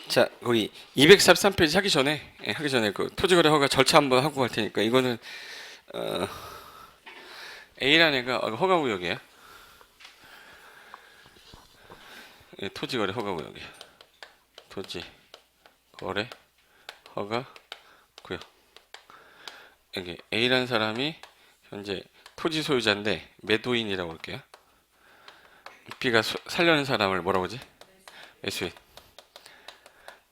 자, 거기 243페이지 하기 전에 그 토지거래 허가 절차 한번 하고 갈 테니까 이거는 어, A라는 애가 허가구역이야. 예, 토지거래 허가구역이야. 토지거래 허가구역. 여기 A라는 사람이 현재 토지 소유자인데 매도인이라고 할게요. B가 살려는 사람을 뭐라고 하지? 매수인.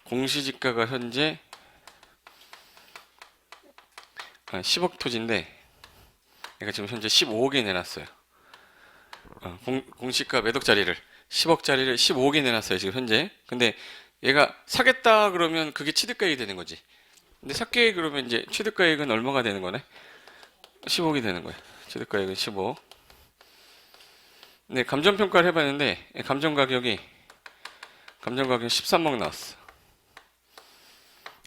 공시지가가 현재 10억 토지인데 얘가 지금 현재 15억에 내놨어요. 공시가 매독자리를 10억짜리를 15억에 내놨어요 지금 현재. 근데 얘가 사겠다 그러면 그게 취득가액이 되는 거지. 근데 샀게 그러면 이제 취득가액은 얼마가 되는 거네? 15억이 되는 거예요. 취득가액은 15억. 네, 감정평가를 해봤는데 감정가격이 13억 나왔어.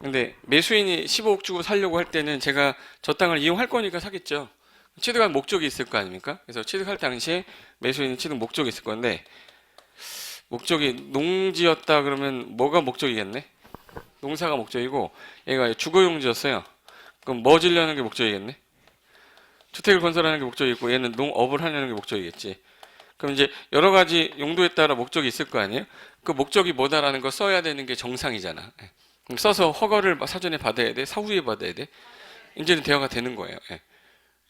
근데 매수인이 15억 주고 살려고 할 때는 제가 저 땅을 이용할 거니까 사겠죠. 취득할 목적이 있을 거 아닙니까? 그래서 취득할 당시에 매수인이 취득 목적이 있을 건데 목적이 농지였다 그러면 뭐가 목적이겠네? 농사가 목적이고 얘가 주거용지였어요. 그럼 뭐 지려는 게 목적이겠네? 주택을 건설하는 게 목적이고 얘는 농업을 하려는 게 목적이겠지. 그럼 이제 여러 가지 용도에 따라 목적이 있을 거 아니에요? 그 목적이 뭐다라는 거 써야 되는 게 정상이잖아. 그럼 써서 허가를 사전에 받아야 돼? 사후에 받아야 돼? 이제는 대화가 되는 거예요.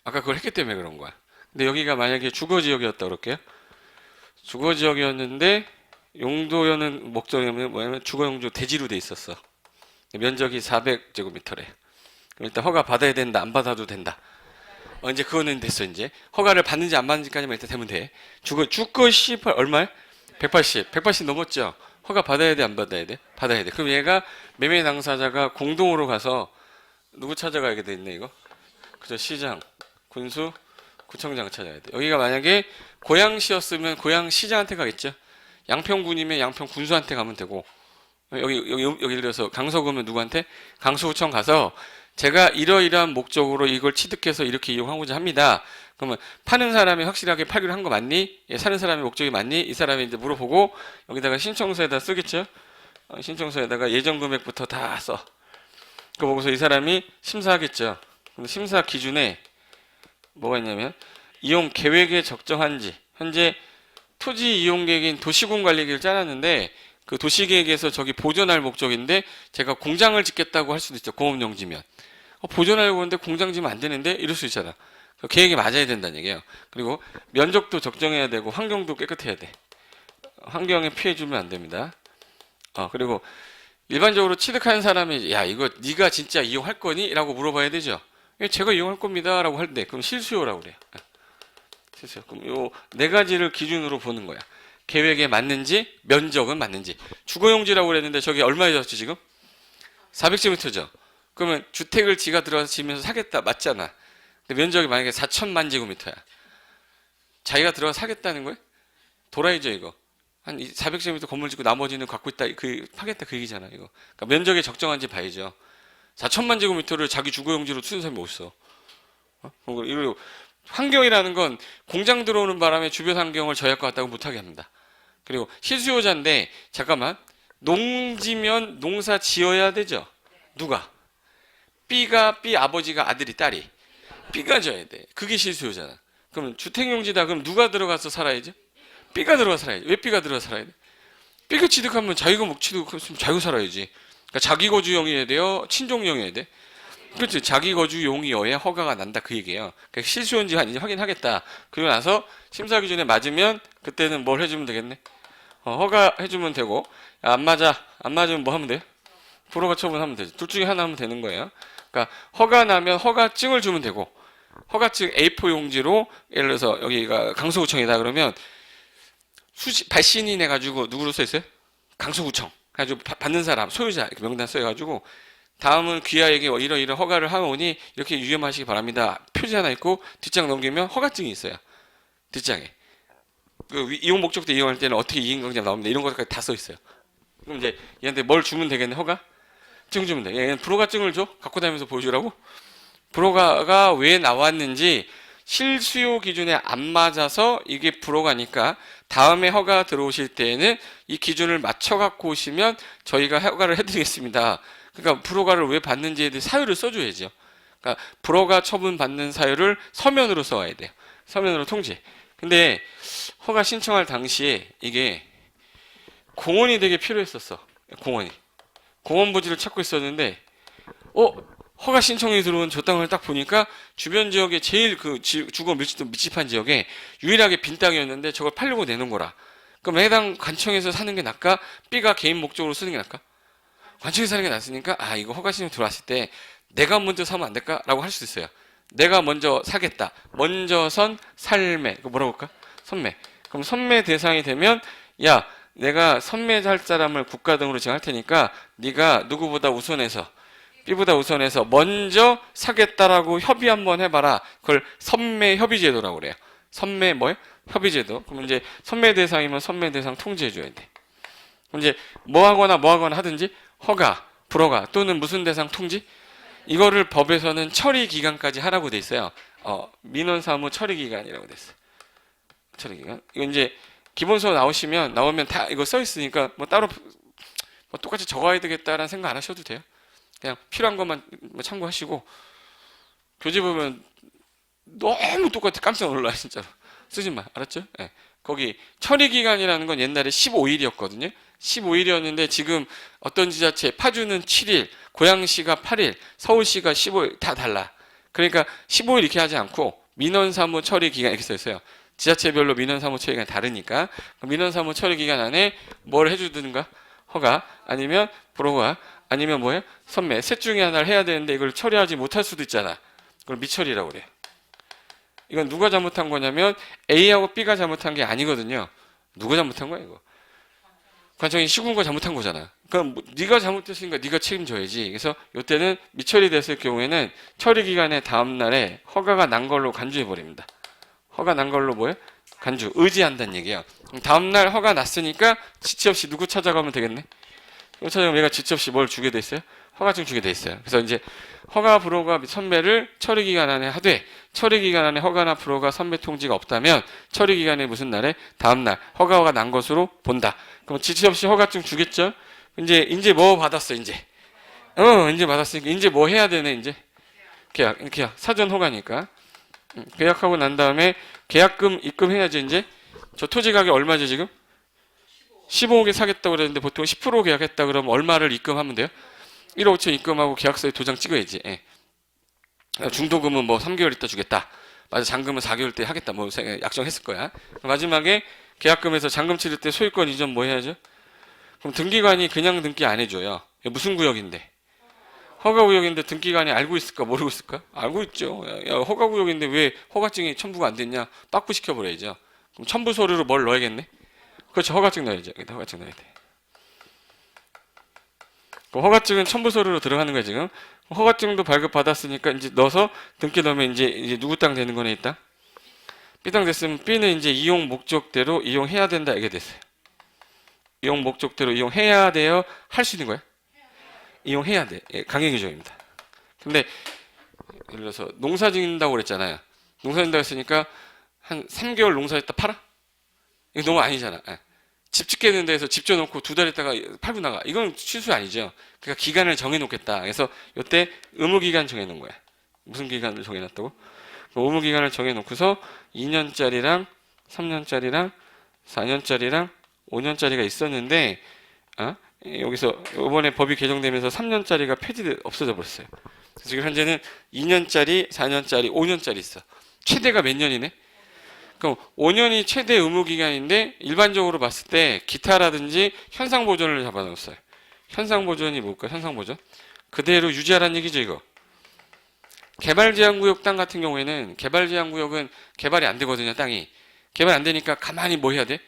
아까 그걸 했기 때문에 그런 거야. 근데 여기가 만약에 주거지역이었다 그럴게요. 주거지역이었는데 용도여는 목적이면 뭐냐면 주거용지 대지로 돼 있었어. 면적이 400제곱미터래. 그럼 일단 허가 받아야 된다, 안 받아도 된다. 이제 그거는 됐어. 이제 허가를 받는지 안 받는지까지만 일단 되면 돼. 주거 18 얼마야? 180 넘었죠. 허가 받아야 돼, 안 받아야 돼? 받아야 돼. 그럼 얘가 매매 당사자가 공동으로 가서 누구 찾아가야 돼 있네 이거? 그죠? 시장, 군수, 구청장 찾아야 돼. 여기가 만약에 고양시였으면 고양시장한테 가겠죠. 양평군이면 양평군수한테 가면 되고 여기 예를 들어서 강서구면 누구한테? 강서구청 가서 제가 이러이러한 목적으로 이걸 취득해서 이렇게 이용하고자 합니다. 그러면 파는 사람이 확실하게 팔기로 한 거 맞니? 사는 사람의 목적이 맞니? 이 사람이 이제 물어보고 여기다가 신청서에다 쓰겠죠. 신청서에다가 예정 금액부터 다 써. 그거 보고서 이 사람이 심사하겠죠. 근데 심사 기준에 뭐가 있냐면 이용 계획에 적정한지 현재 토지 이용 계획인 도시군 관리 계획을 짜놨는데 그 도시계획에서 저기 보존할 목적인데 제가 공장을 짓겠다고 할 수도 있죠. 공업용지면 보존하려고 하는데 공장 지면 안 되는데 이럴 수 있잖아. 계획이 맞아야 된다는 얘기예요. 그리고 면적도 적정해야 되고 환경도 깨끗해야 돼. 환경에 피해 주면 안 됩니다. 그리고 일반적으로 취득하는 사람이 야 이거 네가 진짜 이용할 거니? 라고 물어봐야 되죠. 제가 이용할 겁니다 라고 할 때 그럼 실수요라고 그래요. 실수요. 그럼 요 네 가지를 기준으로 보는 거야. 계획에 맞는지 면적은 맞는지. 주거용지라고 그랬는데 저게 얼마였지 지금? 400제곱미터죠. 그러면 주택을 지가 들어가서 지면서 사겠다 맞잖아. 근데 면적이 만약에 4천만 제곱미터야. 자기가 들어가서 사겠다는 거야? 도라이죠 이거. 한 400제곱미터 건물 짓고 나머지는 갖고 있다 파겠다 그 얘기잖아 이거. 그러니까 면적에 적정한지 봐야죠. 4천만 제곱미터를 자기 주거용지로 쓰는 사람이 어딨어? 그리고 환경이라는 건 공장 들어오는 바람에 주변 환경을 저해할 것 같다고 못하게 합니다. 그리고 실수요자인데 잠깐만 농지면 농사 지어야 되죠. 누가? B 아버지가 아들이 딸이 B가 져야 돼. 그게 실수요자잖아. 그럼 주택용지다. 그럼 누가 들어가서 살아야지? B가 들어가 살아야지. 왜 B가 들어가 살아야 돼? B가 취득하면 자기가 취득했으면 자기가 살아야지. 그러니까 자기 거주용이어야 돼요. 친족용이어야 돼. 그렇지. 자기 거주용이어야 허가가 난다 그 얘기예요. 그러니까 실수요인지 아닌지 확인하겠다. 그리고 나서 심사 기준에 맞으면 그때는 뭘 해주면 되겠네. 허가 해주면 되고 안 맞으면 뭐 하면 돼? 불허가 처분하면 되지. 둘 중에 하나 하면 되는 거예요. 그러니까 허가 나면 허가증을 주면 되고 허가증 A4 용지로 예를 들어서 여기가 강서구청이다 그러면 발신인 해가지고 누구로 써 있어요? 강서구청. 가지고 받는 사람 소유자 이렇게 명단 써가지고 다음은 귀하에게 이런 허가를 하오니 이렇게 유념하시기 바랍니다. 표지 하나 있고 뒷장 넘기면 허가증이 있어요. 뒷장에. 그 이용 목적도 이용할 때는 어떻게 이행강제가 나옵니다. 이런 것까지 다 써 있어요. 그럼 이제 얘한테 뭘 주면 되겠네? 허가? 증 주면 돼. 얘는 불허가증을 줘? 갖고 다니면서 보여주라고? 불허가가 왜 나왔는지 실수요 기준에 안 맞아서 이게 불허가니까 다음에 허가 들어오실 때에는 이 기준을 맞춰 갖고 오시면 저희가 허가를 해드리겠습니다. 그러니까 불허가를 왜 받는지에 대해 사유를 써줘야죠. 그러니까 불허가 처분 받는 사유를 서면으로 써와야 돼요. 서면으로 통지. 근데 허가 신청할 당시에 이게 공원이 되게 필요했었어. 공원 부지를 찾고 있었는데 허가 신청이 들어온 저 땅을 딱 보니까 주변 지역에 제일 그 주거 밀집도密집한 지역에 유일하게 빈 땅이었는데 저걸 팔려고 내놓은 거라. 그럼 해당 관청에서 사는 게 낫까? B가 개인 목적으로 쓰는 게 낫까? 관청에서 사는 게 낫으니까 이거 허가 신청 들어왔을 때 내가 먼저 사면 안 될까? 라고 할 수 있어요. 내가 먼저 사겠다. 먼저 선 살매. 이거 뭐라고 할까? 선매. 그럼 선매 대상이 되면 야, 내가 선매할 사람을 국가 등으로 지금 할 테니까 네가 누구보다 우선해서 B보다 우선해서 먼저 사겠다라고 협의 한번 해봐라. 그걸 선매 협의제도라고 그래요. 선매 뭐예요? 협의제도. 그럼 이제 선매 대상이면 선매 대상 통지해줘야 돼. 그럼 이제 뭐 하거나 하든지 허가, 불허가 또는 무슨 대상 통지? 이거를 법에서는 처리 기간까지 하라고 돼 있어요. 민원 사무 처리 기간이라고 돼 있어요. 처리 기간. 이거 이제 기본서 나오면 다 이거 써 있으니까 뭐 따로 뭐 똑같이 적어야 되겠다라는 생각 안 하셔도 돼요. 그냥 필요한 것만 참고하시고 교재 보면 너무 똑같아. 깜짝 놀라 진짜로. 쓰지 마. 알았죠? 네. 거기 처리 기간이라는 건 옛날에 15일이었거든요. 15일이었는데 지금 어떤 지자체 파주는 7일, 고양시가 8일, 서울시가 15일 다 달라. 그러니까 15일 이렇게 하지 않고 민원사무 처리 기간 이렇게 써 있어요. 지자체별로 민원사무 처리 기간이 다르니까 민원사무 처리 기간 안에 뭘 해주든가 허가 아니면 불허가 아니면 뭐예요? 선매. 셋 중에 하나를 해야 되는데 이걸 처리하지 못할 수도 있잖아. 그걸 미처리라고 그래. 이건 누가 잘못한 거냐면 A하고 B가 잘못한 게 아니거든요. 누가 잘못한 거야 이거? 관청이 시군과 잘못한 거잖아. 그럼 네가 잘못했으니까 네가 책임져야지. 그래서 이때는 미처리 됐을 경우에는 처리 기간의 다음 날에 허가가 난 걸로 간주해 버립니다. 허가 난 걸로 뭐예요? 간주. 의지한다는 얘기야. 다음 날 허가 났으니까 지체 없이 누구 찾아가면 되겠네. 이거 찾아가면 얘가 지체 없이 뭘 주게 돼 있어요? 허가증 주게 돼 있어요. 그래서 이제 허가 불허가 선배를 처리 기간 안에 하되 처리 기간 안에 허가나 불허가 선배 통지가 없다면 처리 기간의 무슨 날에 다음 날 허가가 난 것으로 본다. 그럼 지체 없이 허가증 주겠죠? 이제 뭐 받았어 이제 받았으니까 이제 뭐 해야 되네 이제 계약 사전 허가니까 계약하고 난 다음에 계약금 입금해야지. 이제 저 토지 가격 얼마죠 지금? 15억에 사겠다고 그랬는데 보통 10% 계약했다 그러면 얼마를 입금하면 돼요? 1억 5천 입금하고 계약서에 도장 찍어야지. 예. 중도금은 뭐 3개월 있다 주겠다. 맞아, 잔금은 4개월 때 하겠다. 뭐 약정했을 거야. 마지막에 계약금에서 잔금 치를 때 소유권 이전 뭐 해야죠? 그럼 등기관이 그냥 등기 안 해줘요. 무슨 구역인데? 허가구역인데 등기관이 알고 있을까 모르고 있을까? 알고 있죠. 야, 허가구역인데 왜 허가증이 첨부가 안 됐냐? 빠꾸 시켜버려야죠. 그럼 첨부 서류로 뭘 넣어야겠네? 그렇죠. 허가증 넣어야죠. 여기다 허가증 넣어야 돼. 그 허가증은 첨부 서류로 들어가는 거야 지금. 허가증도 발급받았으니까 이제 넣어서 등기 넣으면 이제 누구 땅 되는 거네 이 땅? B 땅 됐으면 B는 이제 이용 목적대로 이용해야 된다 이게 됐어요. 이용 목적대로 이용해야 돼요? 할 수 있는 거예요? 이용해야 돼. 예, 강행 규정입니다. 근데 예를 들어서 농사 짓는다고 그랬잖아요. 농사 짓는다고 했으니까 한 3개월 농사짓다 팔아? 이거 너무 아니잖아. 예. 집 짓겠는 데에서 집 지어놓고 2달 있다가 팔고 나가. 이건 취소 아니죠. 그러니까 기간을 정해놓겠다. 그래서 이때 의무기간 정해놓은 거야. 무슨 기간을 정해놨다고? 의무기간을 정해놓고서 2년짜리랑 3년짜리랑 4년짜리랑 5년짜리가 있었는데 여기서 이번에 법이 개정되면서 3년짜리가 없어져 버렸어요. 그래서 지금 현재는 2년짜리, 4년짜리, 5년짜리 있어. 최대가 몇 년이네? 그럼 5년이 최대 의무기간인데 일반적으로 봤을 때 기타라든지 현상보존을 잡아놓았어요. 현상보존이 뭘까? 현상보존? 그대로 유지하라는 얘기죠 이거. 개발제한구역 땅 같은 경우에는 개발제한구역은 개발이 안 되거든요. 땅이. 개발 안 되니까 가만히 뭐 해야 돼?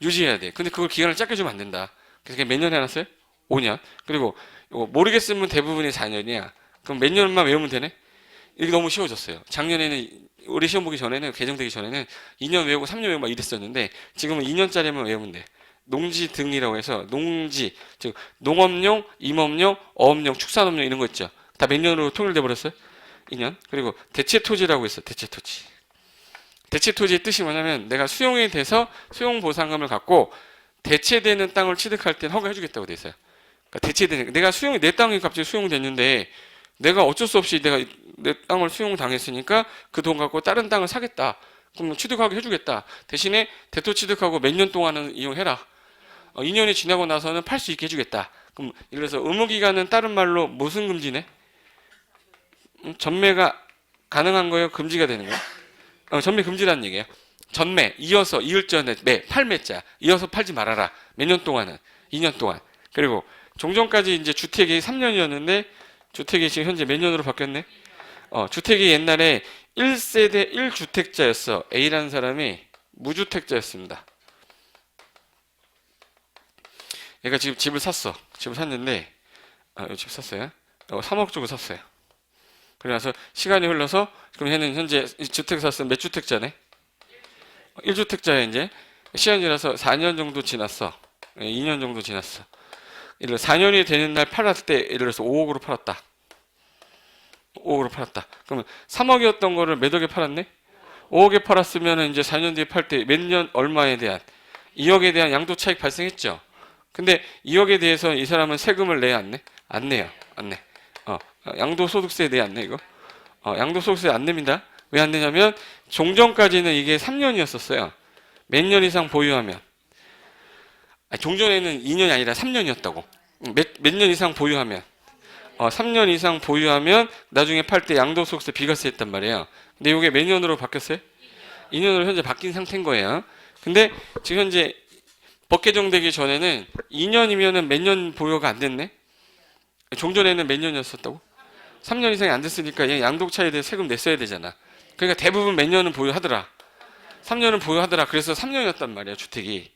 유지해야 돼. 근데 그걸 기간을 짧게 주면 안 된다. 그래서 몇 년 해놨어요? 5년. 그리고 모르겠으면 대부분이 4년이야. 그럼 몇 년만 외우면 되네? 이게 너무 쉬워졌어요. 작년에는 우리 시험 보기 전에는 개정되기 전에는 2년 외우고 3년 외우고 막 이랬었는데 지금은 2년짜리만 외우면 돼. 농지 등이라고 해서 농지, 즉 농업용, 임업용, 어업용, 축산업용 이런 거 있죠. 다 몇 년으로 통일돼 버렸어요? 2년. 그리고 대체 토지라고 있어. 대체 토지. 대체 토지의 뜻이 뭐냐면 내가 수용이 돼서 수용 보상금을 갖고 대체되는 땅을 취득할 때는 허가해주겠다고 돼 있어요. 그러니까 대체되는, 내가 수용이, 내 땅이 갑자기 수용됐는데 내가 어쩔 수 없이 내가 내 땅을 수용당했으니까 그 돈 갖고 다른 땅을 사겠다. 그럼 취득하게 해주겠다. 대신에 대토 취득하고 몇 년 동안은 이용해라. 2년이 지나고 나서는 팔 수 있게 해주겠다. 그럼 예를 들어서 의무기간은 다른 말로 무슨 금지네? 전매가 가능한 거예요? 금지가 되는 거예요? 전매 금지라는 얘기예요. 전매, 이어서, 이을전에 매, 팔매자, 이어서 팔지 말아라. 몇 년 동안은? 2년 동안. 그리고 종전까지 이제 주택이 3년이었는데 주택이 지금 현재 몇 년으로 바뀌었네? 주택이 옛날에 1세대 1주택자였어. A라는 사람이 무주택자였습니다. 얘가 지금 집을 샀어. 집을 샀는데, 집 샀어요. 3억 주고 샀어요. 그래서 시간이 흘러서, 그럼 얘는 현재 주택 샀으면 몇 주택자네? 1주택자에 이제, 시간이 지나서 4년 정도 지났어. 2년 정도 지났어. 예를 들어 4년이 되는 날 팔았을 때, 예를 들어서 5억으로 팔았다. 5억으로 팔았다. 그러면 3억이었던 거를 몇 억에 팔았네? 5억에 팔았으면 이제 4년 뒤에 팔 때 몇 년 얼마에 대한 2억에 대한 양도 차익 발생했죠. 근데 2억에 대해서 이 사람은 세금을 내야 안 내? 안 내요. 안 내. 양도소득세 내야 안 내, 이거? 양도소득세 안 냅니다. 왜 안 내냐면 종전까지는 이게 3년이었었어요. 몇 년 이상 보유하면. 종전에는 2년이 아니라 3년이었다고. 몇 년 이상 보유하면. 3년 이상 보유하면 나중에 팔 때 양도소득세 비과세 했단 말이에요. 근데 이게 몇 년으로 바뀌었어요? 2년으로 현재 바뀐 상태인 거예요. 근데 지금 현재 법 개정되기 전에는 2년이면은 몇 년 보유가 안 됐네? 종전에는 몇 년이었었다고? 3년 이상이 안 됐으니까 얘 양도차에 대해 세금 냈어야 되잖아. 그러니까 대부분 몇 년은 보유하더라. 3년은 보유하더라. 그래서 3년이었단 말이야, 주택이.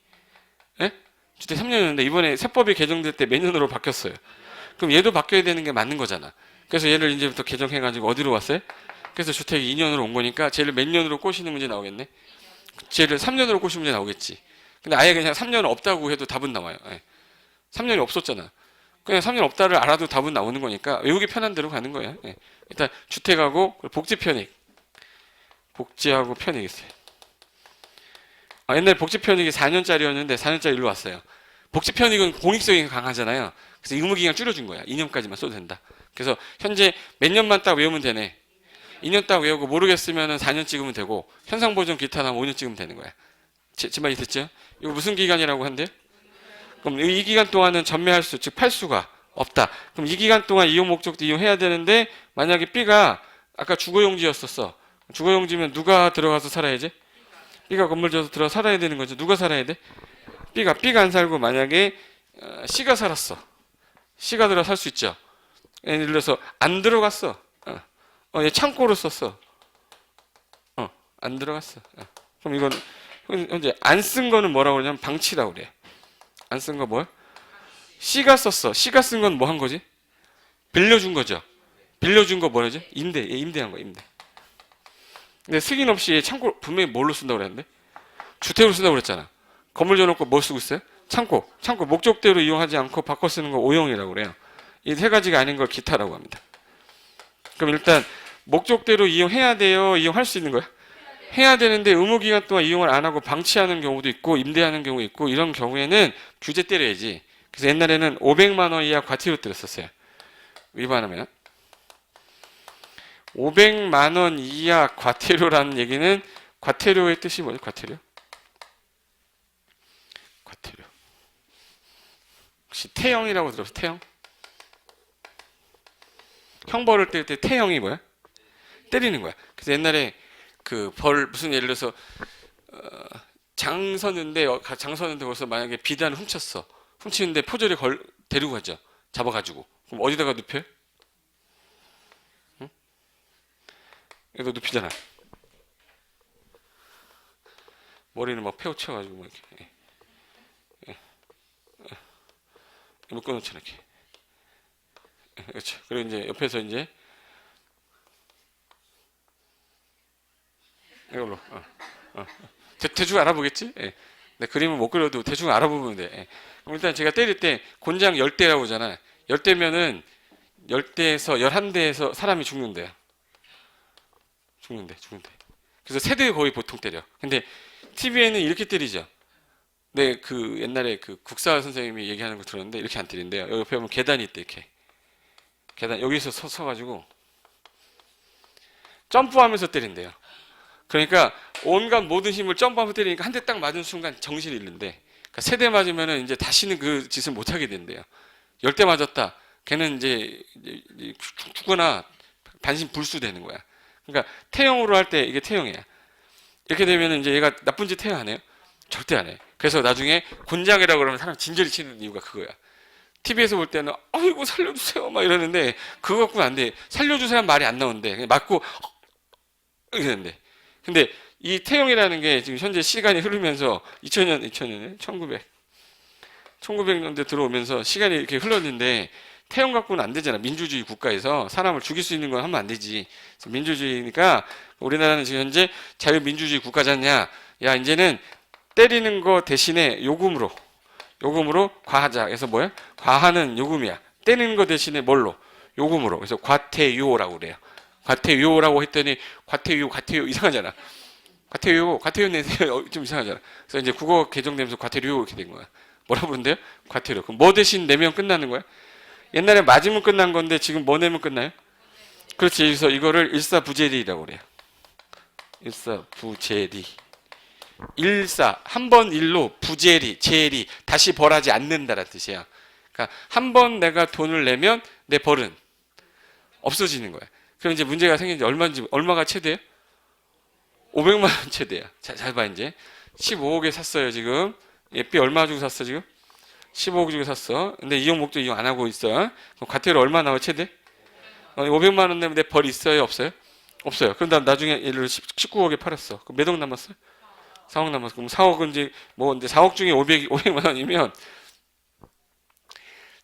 예? 주택 3년이었는데 이번에 세법이 개정될 때 몇 년으로 바뀌었어요. 그럼 얘도 바뀌어야 되는 게 맞는 거잖아. 그래서 얘를 이제부터 개정해가지고 어디로 왔어요? 그래서 주택이 2년으로 온 거니까 쟤를 몇 년으로 꼬시는 문제 나오겠네? 쟤를 3년으로 꼬시는 문제 나오겠지. 근데 아예 그냥 3년 없다고 해도 답은 나와요. 예. 3년이 없었잖아. 그냥 3년 없다를 알아도 답은 나오는 거니까 외우기 편한 대로 가는 거예요. 예. 일단 주택하고 복지 편익. 복지하고 편익 있어요. 옛날 복지 편익이 4년짜리였는데 4년짜리 일로 왔어요. 복지 편익은 공익성이 강하잖아요. 그래서 의무기간 줄여준 거야. 2년까지만 써도 된다. 그래서 현재 몇 년만 딱 외우면 되네. 2년 딱 외우고 모르겠으면 4년 찍으면 되고 현상보전 기타 나면 5년 찍으면 되는 거야. 제 말이 됐죠? 이거 무슨 기간이라고 한대요? 그럼 이 기간 동안은 전매할 수, 즉 팔 수가 없다. 그럼 이 기간 동안 이용 목적도 이용해야 되는데 만약에 B가 아까 주거용지였었어. 주거용지면 누가 들어가서 살아야지? B가 건물 지어서 들어가 살아야 되는 거죠. 누가 살아야 돼? B가 안 살고 만약에 C가 살았어. C가 들어가 살 수 있죠. 예를 들어서 안 들어갔어. 얘 창고로 썼어. 안 들어갔어. 그럼 이건 현재 안 쓴 거는 뭐라고 그러냐면 방치라고 그래. 안 쓴 거 뭐야? C가 썼어. C가 쓴 건 뭐 한 거지? 빌려준 거죠. 빌려준 거 뭐라죠? 임대. 임대한 거, 임대. 근데 승인 없이 창고 분명히 뭘로 쓴다고 그랬는데? 주택으로 쓴다고 그랬잖아. 건물 지어놓고 뭐 쓰고 있어요? 창고. 창고 목적대로 이용하지 않고 바꿔 쓰는 거 오용이라고 그래요. 이 세 가지가 아닌 걸 기타라고 합니다. 그럼 일단 목적대로 이용해야 돼요? 이용할 수 있는 거야? 해야 되는데 의무기간 동안 이용을 안 하고 방치하는 경우도 있고 임대하는 경우 있고 이런 경우에는 규제 때려야지. 그래서 옛날에는 500만 원 이하 과태료 때렸었어요. 위반하면. 500만 원 이하 과태료라는 얘기는 과태료의 뜻이 뭐죠? 과태료? 과태료. 혹시 태형이라고 들었어? 태형? 형벌을 때릴 때 태형이 뭐야? 때리는 거야. 그래서 옛날에 그 벌 무슨 예를 들어서 장 서는데 거기서 만약에 비단을 훔쳤어. 훔치는데 포졸이 데리고 가죠. 잡아가지고. 그럼 어디다가 눕혀요? 응? 여기다 눕히잖아. 머리는 막 패우쳐가지고 막 이렇게. 묶어놓잖아 이렇게. 그렇죠. 그리고 이제 옆에서 이제 이걸로 대충 알아보겠지? 예. 내 그림을 못 그려도 대충 알아보면 돼. 예. 그럼 일단 제가 때릴 때 곤장 10대라고 하잖아. 10대면은 10대에서 11대에서 사람이 죽는데요. 죽는데. 그래서 세대 거의 보통 때려. 근데 TV에는 이렇게 때리죠. 네, 그 옛날에 그 국사 선생님이 얘기하는 거 들었는데 이렇게 안 때린대요. 여기 옆에 보면 계단이 있대, 이렇게. 계단 여기서 서가지고 점프하면서 때린대요. 그러니까 온갖 모든 힘을 점프하면서 때리니까 한 대 딱 맞은 순간 정신을 잃는데, 그러니까 세대 맞으면은 이제 다시는 그 짓을 못 하게 된대요. 10대 맞았다. 걔는 이제 죽거나 반신 불수되는 거야. 그러니까 태형으로 할 때 이게 태형이야. 이렇게 되면 이제 얘가 나쁜 짓 해야 안 해요? 절대 안 해. 그래서 나중에 곤장이라고 그러면 사람 진저리 치는 이유가 그거야. TV에서 볼 때는 아이고 살려주세요 막 이러는데 그거 갖고는 안 돼. 살려주세요 말이 안 나오는데 그냥 맞고 이렇게 되는데. 근데 이 태형이라는 게 지금 현재 시간이 흐르면서 2000년에 1900년대 들어오면서 시간이 이렇게 흘렀는데 태형 갖고는 안 되잖아. 민주주의 국가에서 사람을 죽일 수 있는 건 하면 안 되지. 그래서 민주주의니까 우리나라는 지금 현재 자유민주주의 국가잖냐. 야 이제는 때리는 거 대신에 요금으로 과하자. 그래서 뭐야? 과하는 요금이야. 때리는 거 대신에 뭘로? 요금으로. 그래서 과태료라고 그래요. 과태료라고 했더니 과태료 이상하잖아. 과태료 내세요. 좀 이상하잖아. 그래서 이제 국어 개정되면서 과태료 이렇게 된 거야. 뭐라고 부른대요? 과태료. 그럼 뭐 대신 내면 끝나는 거야? 옛날에 맞으면 끝난 건데 지금 뭐 내면 끝나요? 그렇지. 그래서 이거를 일사부재리라고 그래요. 일사부재리. 한 번 일로 부재리, 재리, 다시 벌하지 않는다라는 뜻이야. 그러니까 한 번 내가 돈을 내면 내 벌은 없어지는 거야. 그럼 이제 문제가 생기는지 얼마가 최대예요? 500만 원 최대야. 잘 봐 이제. 15억에 샀어요 지금. 예삐 얼마 주고 샀어 지금? 15억 주고 샀어. 근데 이용 목적 이용 안 하고 있어. 그럼 과태료 얼마 나와 최대? 500만 원 내면 내 벌 있어요 없어요? 없어요. 그럼 나중에 얘를 19억에 팔았어. 그럼 몇 억 남았어요? 4억 남았어. 그럼 4억은 이제 4억 중에 500만 원이면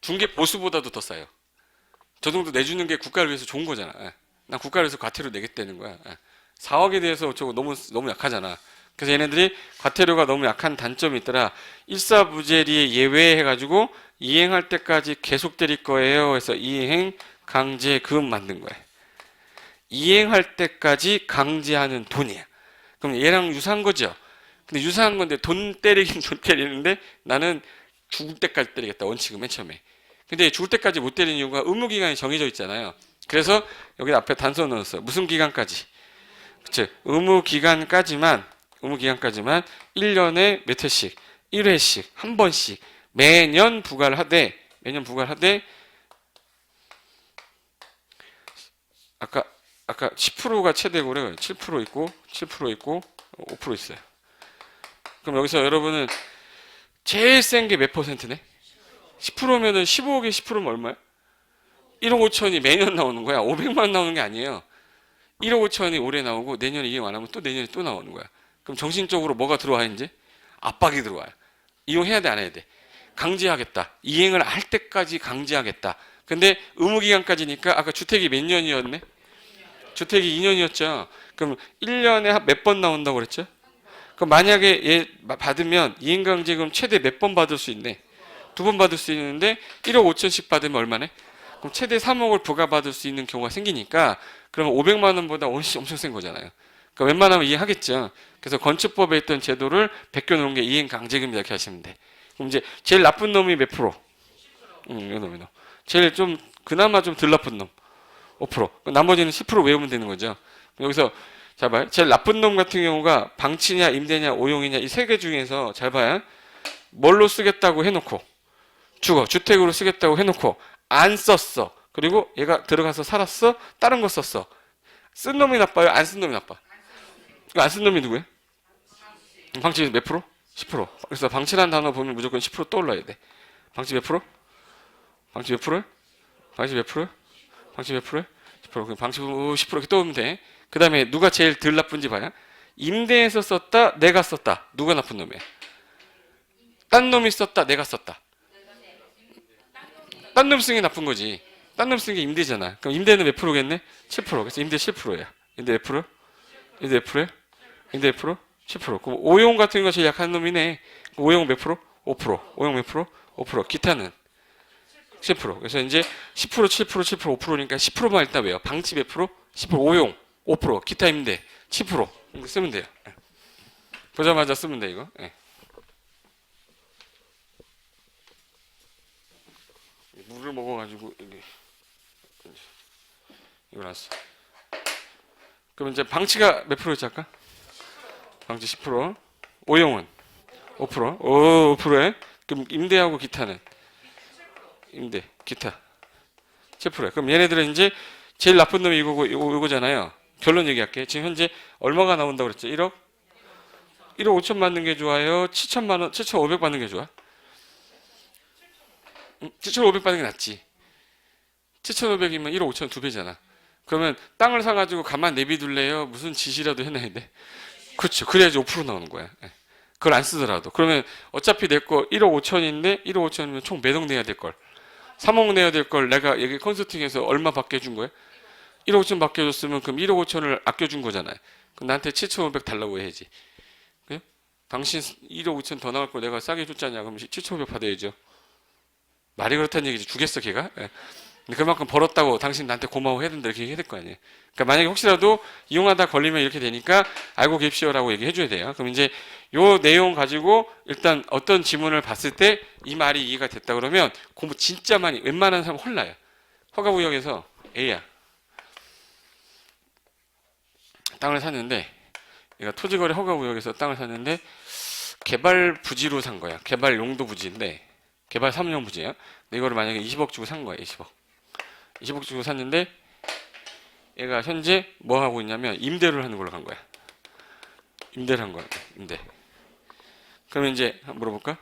중개 보수보다도 더 싸요. 저 정도 내주는 게 국가를 위해서 좋은 거잖아. 난 국가를 위해서 과태료 내겠다는 거야. 4억에 대해서 저거 너무 약하잖아. 그래서 얘네들이 과태료가 너무 약한 단점이 있더라. 일사부재리에 예외해가지고 이행할 때까지 계속 때릴 거예요. 그래서 이행 강제금 만든 거야. 이행할 때까지 강제하는 돈이야. 그럼 얘랑 유사한 거죠. 근데 유사한 건데 돈 때리긴 돈 때리는데 나는 죽을 때까지 때리겠다. 원칙은 맨 처음에. 근데 죽을 때까지 못 때리는 이유가 의무기간이 정해져 있잖아요. 그래서 여기 앞에 단서 넣었어요. 무슨 기간까지? 그치? 의무기간까지만 1년에 몇 회씩 1회씩 한 번씩 매년 부과를 하되 아까 10%가 최대고요. 7% 있고 5% 있어요. 그럼 여기서 여러분은 제일 센 게 몇 퍼센트네? 10%면은 15억에 10%면 얼마야? 1억 5천이 매년 나오는 거야. 500만 나오는 게 아니에요. 1억 5천이 올해 나오고 내년에 이행 안 하면 또 내년에 또 나오는 거야. 그럼 정신적으로 뭐가 들어와 이제? 압박이 들어와요. 이용해야 돼 안 해야 돼? 강제하겠다. 이행을 할 때까지 강제하겠다. 근데 의무기간까지니까 아까 주택이 몇 년이었네? 주택이 2년이었죠. 그럼 1년에 몇 번 나온다고 그랬죠? 그럼 만약에 얘 받으면 이행강제금 최대 몇 번 받을 수 있네? 2번 받을 수 있는데 1억 5천씩 받으면 얼마네? 그럼 최대 3억을 부과받을 수 있는 경우가 생기니까 그러면 500만 원보다 엄청 센 거잖아요. 그러니까 웬만하면 이해하겠죠. 그래서 건축법에 있던 제도를 베껴놓은 게 이행강제금이다 이렇게 하시면 돼. 그럼 이제 제일 나쁜 놈이 몇 프로? 이놈. 제일 좀 그나마 좀 덜 나쁜 놈 5%. 나머지는 10% 외우면 되는 거죠. 여기서 잘 봐요. 제일 나쁜 놈 같은 경우가 방치냐 임대냐 오용이냐 이 세 개 중에서 잘 봐요. 뭘로 쓰겠다고 해놓고 주택으로 쓰겠다고 해놓고 안 썼어. 그리고 얘가 들어가서 살았어. 다른 거 썼어. 쓴 놈이 나빠요? 안 쓴 놈이 나빠? 안 쓴 놈이 누구예요? 방치 몇 프로? 10%. 그래서 방치라는 단어 보면 무조건 10% 떠올라야 돼. 방치 몇 프로? 방치 몇 프로? 방치 몇 프로? 방치 몇 프로? 10%. 방치 10% 이렇게 떠오르면 돼. 그 다음에 누가 제일 덜 나쁜지 봐요. 임대해서 썼다, 내가 썼다. 누가 나쁜 놈이야? 딴 놈이 썼다, 내가 썼다. 딴 놈 쓴 게 나쁜 거지. 딴 놈 쓴 게 임대잖아. 그럼 임대는 몇 프로겠네? 7%. 그래서 임대 7%야. 임대 몇 프로? 임대 몇 프로야? 임대 몇 프로? 7%. 그럼 오용 같은 거 제일 약한 놈이네. 오용 몇 프로? 5%. 오용 몇 프로? 5%. 기타는 10%. 그래서 이제 10%, 7%, 5%니까 10%만 일단 외워. 방치 몇 프로? 10%. 오용 5%. 기타 임대 7%. 쓰면 돼요. 예. 보자마자 쓰면 돼 이거. 예. 물을 먹어가지고 이거 났어. 그럼 이제 방치가 몇 프로였지 아까? 방치 10%. 오용은 5%. 오, 5%에. 그럼 임대하고 기타는? 임대, 기타 7%에. 그럼 얘네들은 이제 제일 나쁜 놈이 이거잖아요. 결론 얘기할게. 지금 현재 얼마가 나온다고 그랬죠? 1억? 1억 5천 받는 게 좋아요? 7천만 원, 7,500 받는 게 좋아? 7,500 받는 게 낫지. 7,500이면 1억 5천 두 배잖아. 그러면 땅을 사가지고 가만 내비둘래요? 무슨 짓이라도 해놔야 돼. 그렇죠. 그래야지 5% 나오는 거야. 예. 그걸 안 쓰더라도. 그러면 어차피 내 거 1억 5천인데 1억 5천이면 총 몇 억 내야 될 걸? 3억 내야 될 걸 내가 여기 컨설팅에서 얼마 받게 해준 거야? 1억 5천 받게 해줬으면 그럼 1억 5천을 아껴준 거잖아요. 그럼 나한테 7,500 달라고 해야지. 그래? 당신 1억 5천 더 나갈 거 내가 싸게 줬잖냐. 그럼 7,500 받아야죠. 말이 그렇다는 얘기지. 주겠어 걔가? 예. 근데 그만큼 벌었다고 당신 나한테 고마워해야 된다 이렇게 얘기해야 될 거 아니에요. 그러니까 만약에 혹시라도 이용하다 걸리면 이렇게 되니까 알고 계십시오라고 얘기해 줘야 돼요. 그럼 이제 요 내용 가지고 일단 어떤 지문을 봤을 때 이 말이 이해가 됐다 그러면 공부 진짜 많이 웬만한 사람 혼나요. 허가구역에서 A야 땅을 샀는데 얘가 토지거래 허가구역에서 땅을 샀는데 개발 부지로 산 거야. 개발 용도 부지인데 개발 사업용 부지야. 근데 이거를 만약에 20억 주고 산 거야. 20억 주고 샀는데 얘가 현재 뭐 하고 있냐면 임대를 하는 걸로 간 거야. 임대를 한 거야. 임대. 그러면 이제 한번 물어볼까?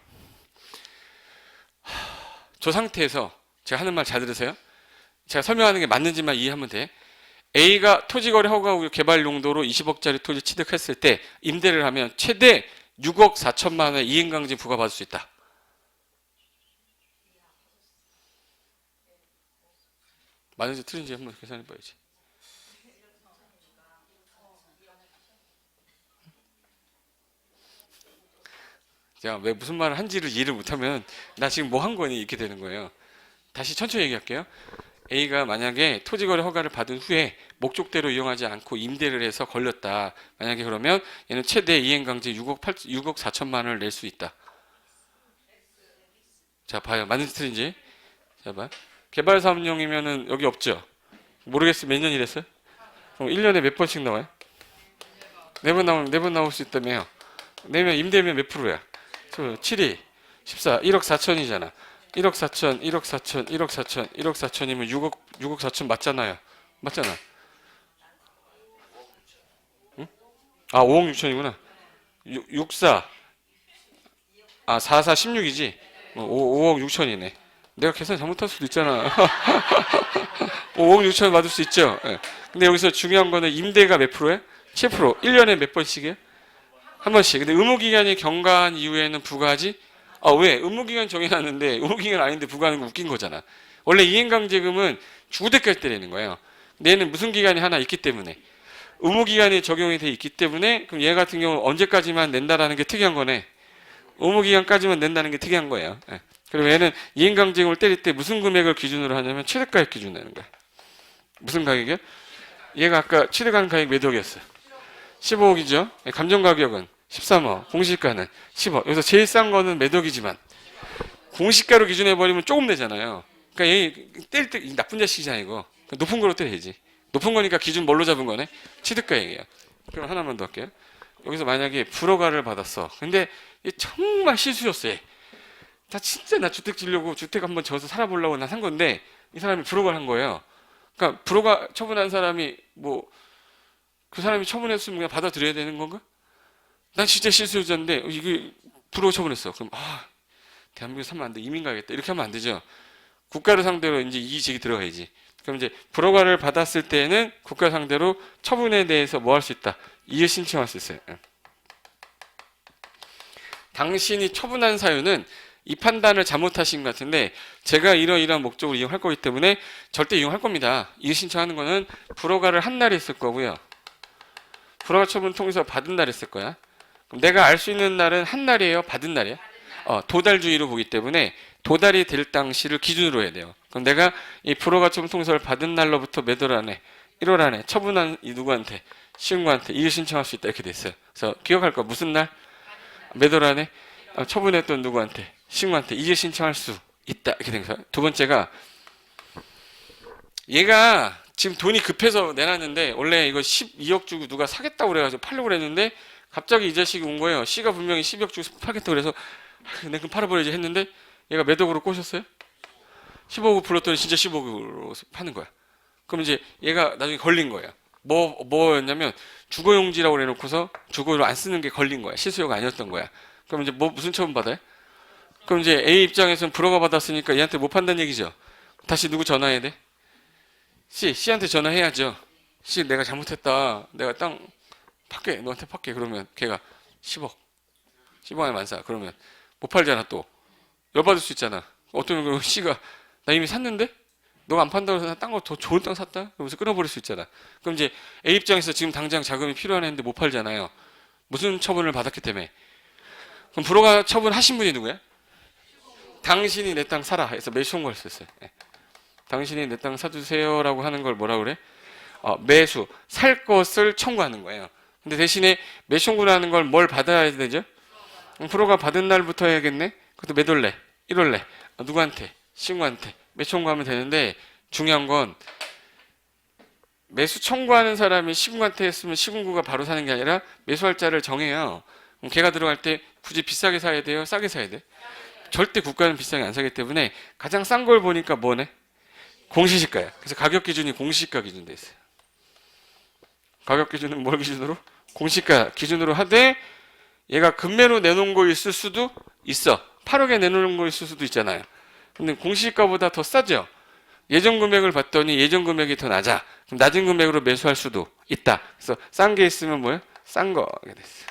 저 상태에서 제가 하는 말 잘 들으세요. 제가 설명하는 게 맞는지만 이해하면 돼. A가 토지거래 허가 개발 용도로 20억짜리 토지 취득했을 때 임대를 하면 최대 6억 4천만 원의 이행강제 부과받을 수 있다. 맞는지 틀린지 한번 계산해 봐야지. 제가 왜 무슨 말을 한지를 이해를 못하면 나 지금 뭐 한 거니 이렇게 되는 거예요. 다시 천천히 얘기할게요. A가 만약에 토지거래 허가를 받은 후에 목적대로 이용하지 않고 임대를 해서 걸렸다. 만약에 그러면 얘는 최대 이행강제 6억 4천만 원을 낼 수 있다. 자 봐요. 맞는지 틀린지. 자 봐. 개발사업용이면은 여기 없죠. 모르겠어요. 몇 년이랬어요? 그럼 1년에 몇 번씩 나와요? 4번 나오면 4번 나올 수 있다며요. 내면 임대면 몇 프로야? 7이 14 1억 4천이잖아. 1억 4천 1억 4천 1억 4천 1억 4천이면 6억 4천 맞잖아요. 맞잖아. 응? 아 5억 6천이구나. 64 아 44 16이지. 5억 6천이네. 내가 계산 잘못할 수도 있잖아. 5억 6천 받을 수 있죠. 예. 근데 여기서 중요한 거는 임대가 몇 프로야? 7%. 1년에 몇 번씩이야? 한 번씩. 근데 의무기간이 경과한 이후에는 부과하지? 아, 왜? 의무기간 정해놨는데 의무기간 아닌데 부과하는 거 웃긴 거잖아. 원래 이행강제금은 죽을 때까지 때리는 거예요. 근데 얘는 무슨 기간이 하나 있기 때문에 의무기간이 적용이 돼 있기 때문에 그럼 얘 같은 경우는 언제까지만 낸다라는 게 특이한 거네. 의무기간까지만 낸다는 게 특이한 거예요. 예. 그리고 얘는 이행강제금을 때릴 때 무슨 금액을 기준으로 하냐면 최대가액 기준 내는 거야. 무슨 가격이야? 얘가 아까 최대가액 가격 몇 억이었어요? 15억이죠. 감정가격은 13억, 공시가는 10억. 여기서 제일 싼 거는 몇 억이지만 공시가로 기준해버리면 조금 내잖아요. 그러니까 얘 때릴 때 나쁜 자식이잖아 이거. 높은 거로 때려야지. 높은 거니까 기준 뭘로 잡은 거네? 취득가액이에요. 그럼 하나만 더 할게요. 여기서 만약에 불허가를 받았어. 근데 얘 정말 실수였어. 다 진짜 나 주택 지려고 주택 한번 져서 살아보려고 나 산 건데 이 사람이 불허가를 한 거예요. 그러니까 불허가 처분한 사람이 뭐 그 사람이 처분했으면 그냥 받아들여야 되는 건가? 난 진짜 실수였는데 이게 불허 처분했어. 그럼 대한민국에 살면 안 돼. 이민 가겠다. 이렇게 하면 안 되죠. 국가를 상대로 이제 이의제기 들어가야지. 그럼 이제 불허가를 받았을 때는 국가 상대로 처분에 대해서 뭐 할 수 있다. 이의 신청할 수 있어요. 당신이 처분한 사유는 이 판단을 잘못하신 것 같은데 제가 이러이러한 목적으로 이용할 거기 때문에 절대 이용할 겁니다. 이의 신청하는 거는 불허가를 한 날에 있을 거고요. 불허가 처분 통해서 받은 날에 있을 거야. 그럼 내가 알 수 있는 날은 한 날이에요? 받은 날이야? 도달주의로 보기 때문에 도달이 될 당시를 기준으로 해야 돼요. 그럼 내가 이 불허가 처분 통서를 받은 날로부터 몇 월 안에 1월 안에 처분한 이 누구한테 시군구한테 이의 신청할 수 있다 이렇게 돼 있어요. 그래서 기억할 거 무슨 날? 매도란에 처분했던 누구한테? 시군구한테 이의 신청할 수 있다 이렇게 된 거예요. 두 번째가 얘가 지금 돈이 급해서 내놨는데 원래 이거 12억 주고 누가 사겠다고 그래가지고 팔려고 그랬는데 갑자기 이 자식이 온 거예요. C가 분명히 12억 주고 팔겠다고 그래서 내가 그럼 팔아버리지 했는데 얘가 매덕으로 꼬셨어요. 15억 불렀더니 진짜 15억으로 파는 거야. 그럼 이제 얘가 나중에 걸린 거예요. 뭐였냐면 주거용지라고 해놓고서 주거로 안 쓰는 게 걸린 거야. 실수요가 아니었던 거야. 그럼 이제 무슨 처분 받아요? 그럼 이제 A 입장에서는 불허가 받았으니까 얘한테 못 판다는 얘기죠. 다시 누구 전화해야 돼? C한테 전화해야죠. C 내가 잘못했다. 내가 땅 팔게. 너한테 팔게. 그러면 걔가 10억 안에 만사. 그러면 못 팔잖아 또. 열받을 수 있잖아. 어쩌면 그럼 C가 나 이미 샀는데? 너가 안 판다고 해서 나 딴 거 더 좋은 땅 샀다? 그러면서 끊어버릴 수 있잖아. 그럼 이제 A 입장에서 지금 당장 자금이 필요한 애인데 못 팔잖아요. 무슨 처분을 받았기 때문에. 그럼 불허가 처분하신 분이 누구야? 당신이 내 땅 사라 해서 매수 청구할 수 있어요. 네. 당신이 내 땅 사주세요라고 하는 걸 뭐라 그래? 매수, 살 것을 청구하는 거예요. 근데 대신에 매수 청구라는 걸 뭘 받아야 되죠? 불허가 받은 날부터 해야겠네? 그것도 몇 월래? 1월래? 누구한테? 시군구한테 매수 청구하면 되는데 중요한 건 매수 청구하는 사람이 시군구한테 했으면 시군구가 바로 사는 게 아니라 매수할자를 정해요. 그럼 걔가 들어갈 때 굳이 비싸게 사야 돼요? 싸게 사야 돼? 절대 국가는 비싸게 안 사기 때문에 가장 싼 걸 보니까 뭐네? 공시지가야. 그래서 가격 기준이 공시지가 기준 돼 있어요. 가격 기준은 뭘 기준으로? 공시지가 기준으로 하되 얘가 금매로 내놓은 거 있을 수도 있어. 8억에 내놓은 거 있을 수도 있잖아요. 근데 공시지가보다 더 싸죠. 예전 금액을 봤더니 예전 금액이 더 낮아. 그럼 낮은 금액으로 매수할 수도 있다. 그래서 싼 게 있으면 뭐예요? 싼 거 이렇게 됐어요.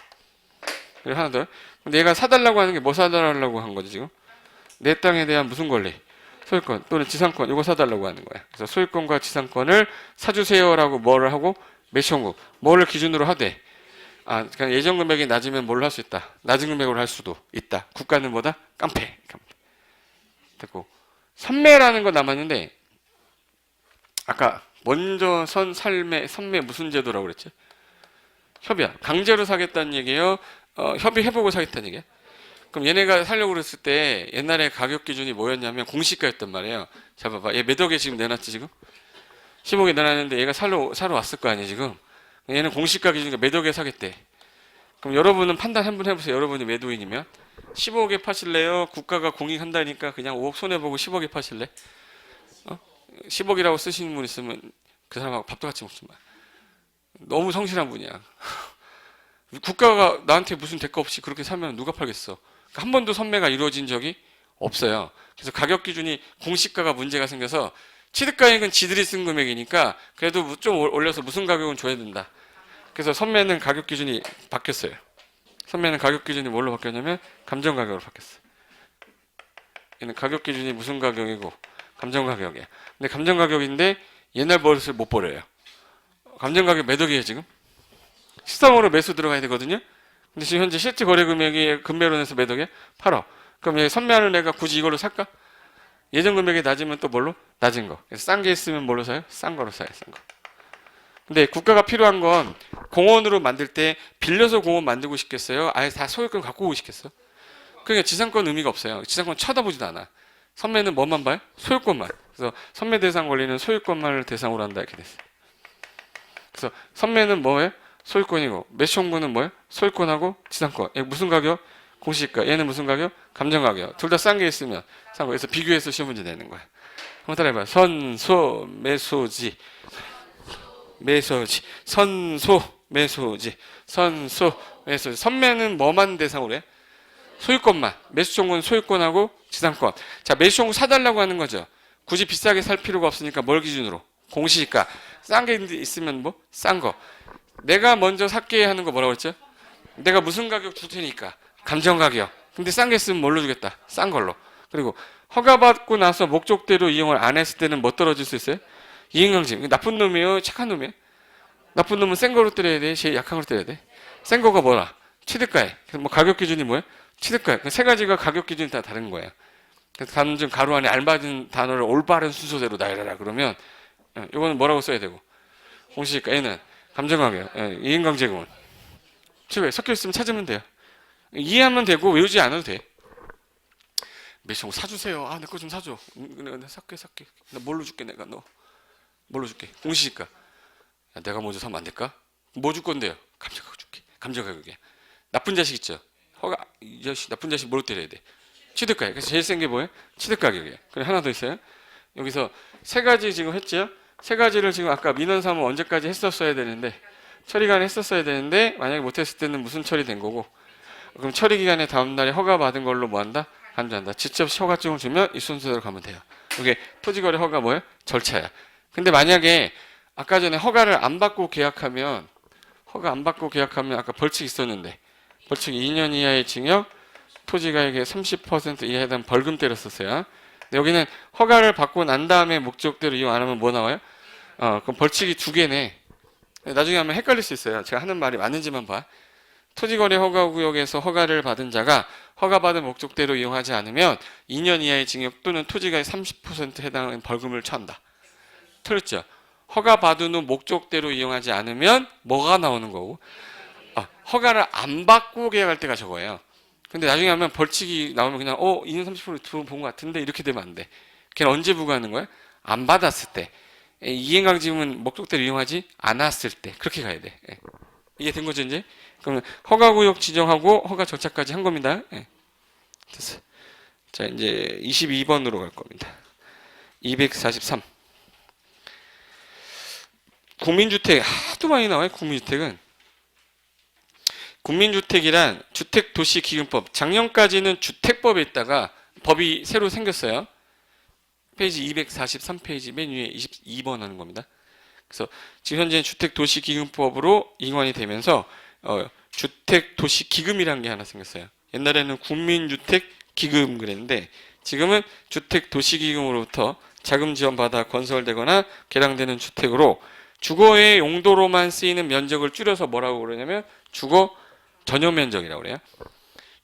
그리고 하나 더. 근데 얘가 사달라고 하는 게 뭐 사달라고 한 거지 지금? 내 땅에 대한 무슨 권리? 소유권 또는 지상권 이거 사달라고 하는 거야. 그래서 소유권과 지상권을 사주세요라고 뭐를 하고 매수 청구 뭐를 기준으로 하되 그냥 예전 금액이 낮으면 뭘 할 수 있다. 낮은 금액으로 할 수도 있다. 국가는 뭐다? 깡패. 됐고 선매라는 거 남았는데 아까 먼저 선매 무슨 제도라고 그랬지? 협의야. 강제로 사겠다는 얘기예요. 협의해보고 사겠다는 얘기야. 그럼 얘네가 살려고 그랬을 때 옛날에 가격 기준이 뭐였냐면 공시가였단 말이에요. 자 봐봐. 얘 몇 억에 지금 내놨지 지금? 10억에 내놨는데 얘가 사러 왔을 거 아니야 지금? 얘는 공시가 기준이니까 몇 억에 사겠대. 그럼 여러분은 판단 한번 해보세요. 여러분이 매도인이면 15억에 파실래요? 국가가 공익한다니까 그냥 5억 손해보고 10억에 파실래? 10억이라고 쓰시는 분 있으면 그 사람하고 밥도 같이 먹지 마. 너무 성실한 분이야. 국가가 나한테 무슨 대가 없이 그렇게 사면 누가 팔겠어? 한 번도 선매가 이루어진 적이 없어요. 그래서 가격 기준이 공시가가 문제가 생겨서 취득가액은 지들이 쓴 금액이니까 그래도 좀 올려서 무슨 가격은 줘야 된다. 그래서 선매는 가격 기준이 바뀌었어요. 선매는 가격 기준이 뭘로 바뀌었냐면 감정 가격으로 바뀌었어요. 얘는 가격 기준이 무슨 가격이고 감정 가격이야. 근데 감정 가격인데 옛날 버릇을 못 버려요. 감정 가격 몇 억이에요 지금? 시성으로 매수 들어가야 되거든요. 근데 지금 현재 실제 거래 금액이 금매론에서 몇 억이야? 8억. 그럼 얘 선매하는 애가 굳이 이걸로 살까? 예전 금액이 낮으면 또 뭘로? 낮은 거. 그래서 싼 게 있으면 뭘로 사요? 싼 거로 사요. 싼 거. 근데 국가가 필요한 건 공원으로 만들 때 빌려서 공원 만들고 싶겠어요? 아예 다 소유권 갖고 오고 싶겠어? 그러니까 지상권 의미가 없어요. 지상권 쳐다보지도 않아. 선매는 뭐만 봐요? 소유권만. 그래서 선매 대상 권리는 소유권만을 대상으로 한다 이렇게 됐어요. 그래서 선매는 뭐예요? 소유권이고 매수 청구는 뭐예요? 소유권하고 지상권. 얘 무슨 가격? 공시지가. 얘는 무슨 가격? 감정 가격. 둘 다 싼 게 있으면 싼 거. 그래서 비교해서 시험 문제 내는 거야. 한번 따라해봐요. 선소 매소지. 매소지. 선소 매소지. 선소 매소지. 선매는 뭐만 대상으로 해? 소유권만. 매수 청구는 소유권하고 지상권. 자, 매수 청구 사달라고 하는 거죠. 굳이 비싸게 살 필요가 없으니까 뭘 기준으로? 공시지가. 싼 게 있으면 뭐? 싼 거. 내가 먼저 살게 하는 거 뭐라고 했죠? 내가 무슨 가격 줄 테니까 감정 가격. 근데 싼 게 있으면 뭘로 주겠다? 싼 걸로. 그리고 허가받고 나서 목적대로 이용을 안 했을 때는 뭐 떨어질 수 있어요? 이행강심. 나쁜 놈이에요? 착한 놈이에요? 나쁜 놈은 센 거로 때려야 돼? 제일 약한 거로 때려야 돼? 센 거가 뭐라? 취득가액. 뭐 가격 기준이 뭐예요? 취득가액. 세 가지가 가격 기준이 다 다른 거예요. 그래서 단순 가로 안에 알맞은 단어를 올바른 순서대로 나열해라 그러면 이거는 뭐라고 써야 되고? 공시지가. 얘는 감정가격. 예, 이인강제공은. 왜 섞여 있으면 찾으면 돼요. 이해하면 되고 외우지 않아도 돼. 매시고 사주세요. 아, 내 거 좀 사줘. 내가 살게. 나 뭘로 줄게, 내가 너. 뭘로 줄게? 공시지가. 야, 내가 먼저 사면 안 될까? 뭐 줄 건데요? 감정가격 줄게. 감정가격이야. 나쁜 자식 있죠? 이 자식, 나쁜 자식 뭐로 때려야 돼? 취득가격. 그래서 제일 센 게 뭐예요? 취득가격이에요. 그리고 하나 더 있어요. 여기서 세 가지 지금 했죠? 세 가지를 지금 아까 민원사무 언제까지 했었어야 되는데, 처리기간에 했었어야 되는데, 만약에 못했을 때는 무슨 처리된 거고, 그럼 처리기간에 다음날에 허가받은 걸로 뭐 한다? 간주한다. 직접 허가증을 주면 이 순서대로 가면 돼요. 이게 토지거래 허가 뭐예요? 절차야. 근데 만약에 아까 전에 허가를 안 받고 계약하면 아까 벌칙 있었는데 벌칙 2년 이하의 징역, 토지가액의 30% 이하에 대한 벌금 때렸었어요. 근데 여기는 허가를 받고 난 다음에 목적대로 이용 안 하면 뭐 나와요? 그럼 벌칙이 두 개네. 나중에 하면 헷갈릴 수 있어요. 제가 하는 말이 맞는지만 봐. 토지거래 허가구역에서 허가를 받은 자가 허가받은 목적대로 이용하지 않으면 2년 이하의 징역 또는 토지가액 30% 해당하는 벌금을 처한다. 틀렸죠? 허가받은 후 목적대로 이용하지 않으면 뭐가 나오는 거고? 허가를 안 받고 계약할 때가 저거예요. 근데 나중에 하면 벌칙이 나오면 그냥 2년 30% 본 것 같은데 이렇게 되면 안 돼. 걔는 언제 부과하는 거야? 안 받았을 때. 이행강지금은 목적대로 이용하지 않았을 때. 그렇게 가야 돼. 이해된 거죠 이제? 그러면 허가구역 지정하고 허가 절차까지 한 겁니다. 됐어. 자 이제 22번으로 갈 겁니다. 243. 국민주택 하도 많이 나와요. 국민주택은. 국민주택이란 주택도시기금법. 작년까지는 주택법에 있다가 법이 새로 생겼어요. 페이지 243페이지 맨 위에 22번 하는 겁니다. 그래서 지금 현재는 주택도시기금법으로 이관이 되면서 주택도시기금이라는 게 하나 생겼어요. 옛날에는 국민주택기금 그랬는데 지금은 주택도시기금으로부터 자금 지원받아 건설되거나 개량되는 주택으로 주거의 용도로만 쓰이는 면적을 줄여서 뭐라고 그러냐면 주거 전용 면적이라고 그래요.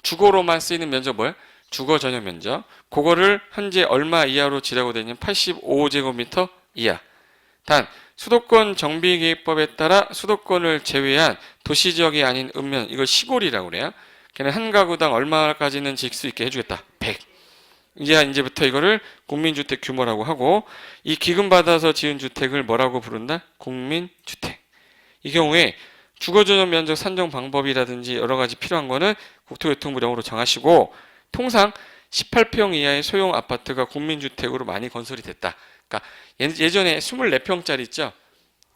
주거로만 쓰이는 면적 뭐예요? 주거 전용 면적. 그거를 현재 얼마 이하로 지라고 되냐면 85제곱미터 이하. 단 수도권 정비계획법에 따라 수도권을 제외한 도시지역이 아닌 읍면, 이걸 시골이라고 그래요. 걔는 한 가구당 얼마까지는 질 수 있게 해주겠다. 100. 이제부터 이거를 국민주택 규모라고 하고, 이 기금 받아서 지은 주택을 뭐라고 부른다? 국민주택. 이 경우에 주거전용 면적 산정 방법이라든지 여러 가지 필요한 거는 국토교통부령으로 정하시고, 통상 18평 이하의 소형 아파트가 국민주택으로 많이 건설이 됐다. 그러니까 예전에 24평짜리 있죠?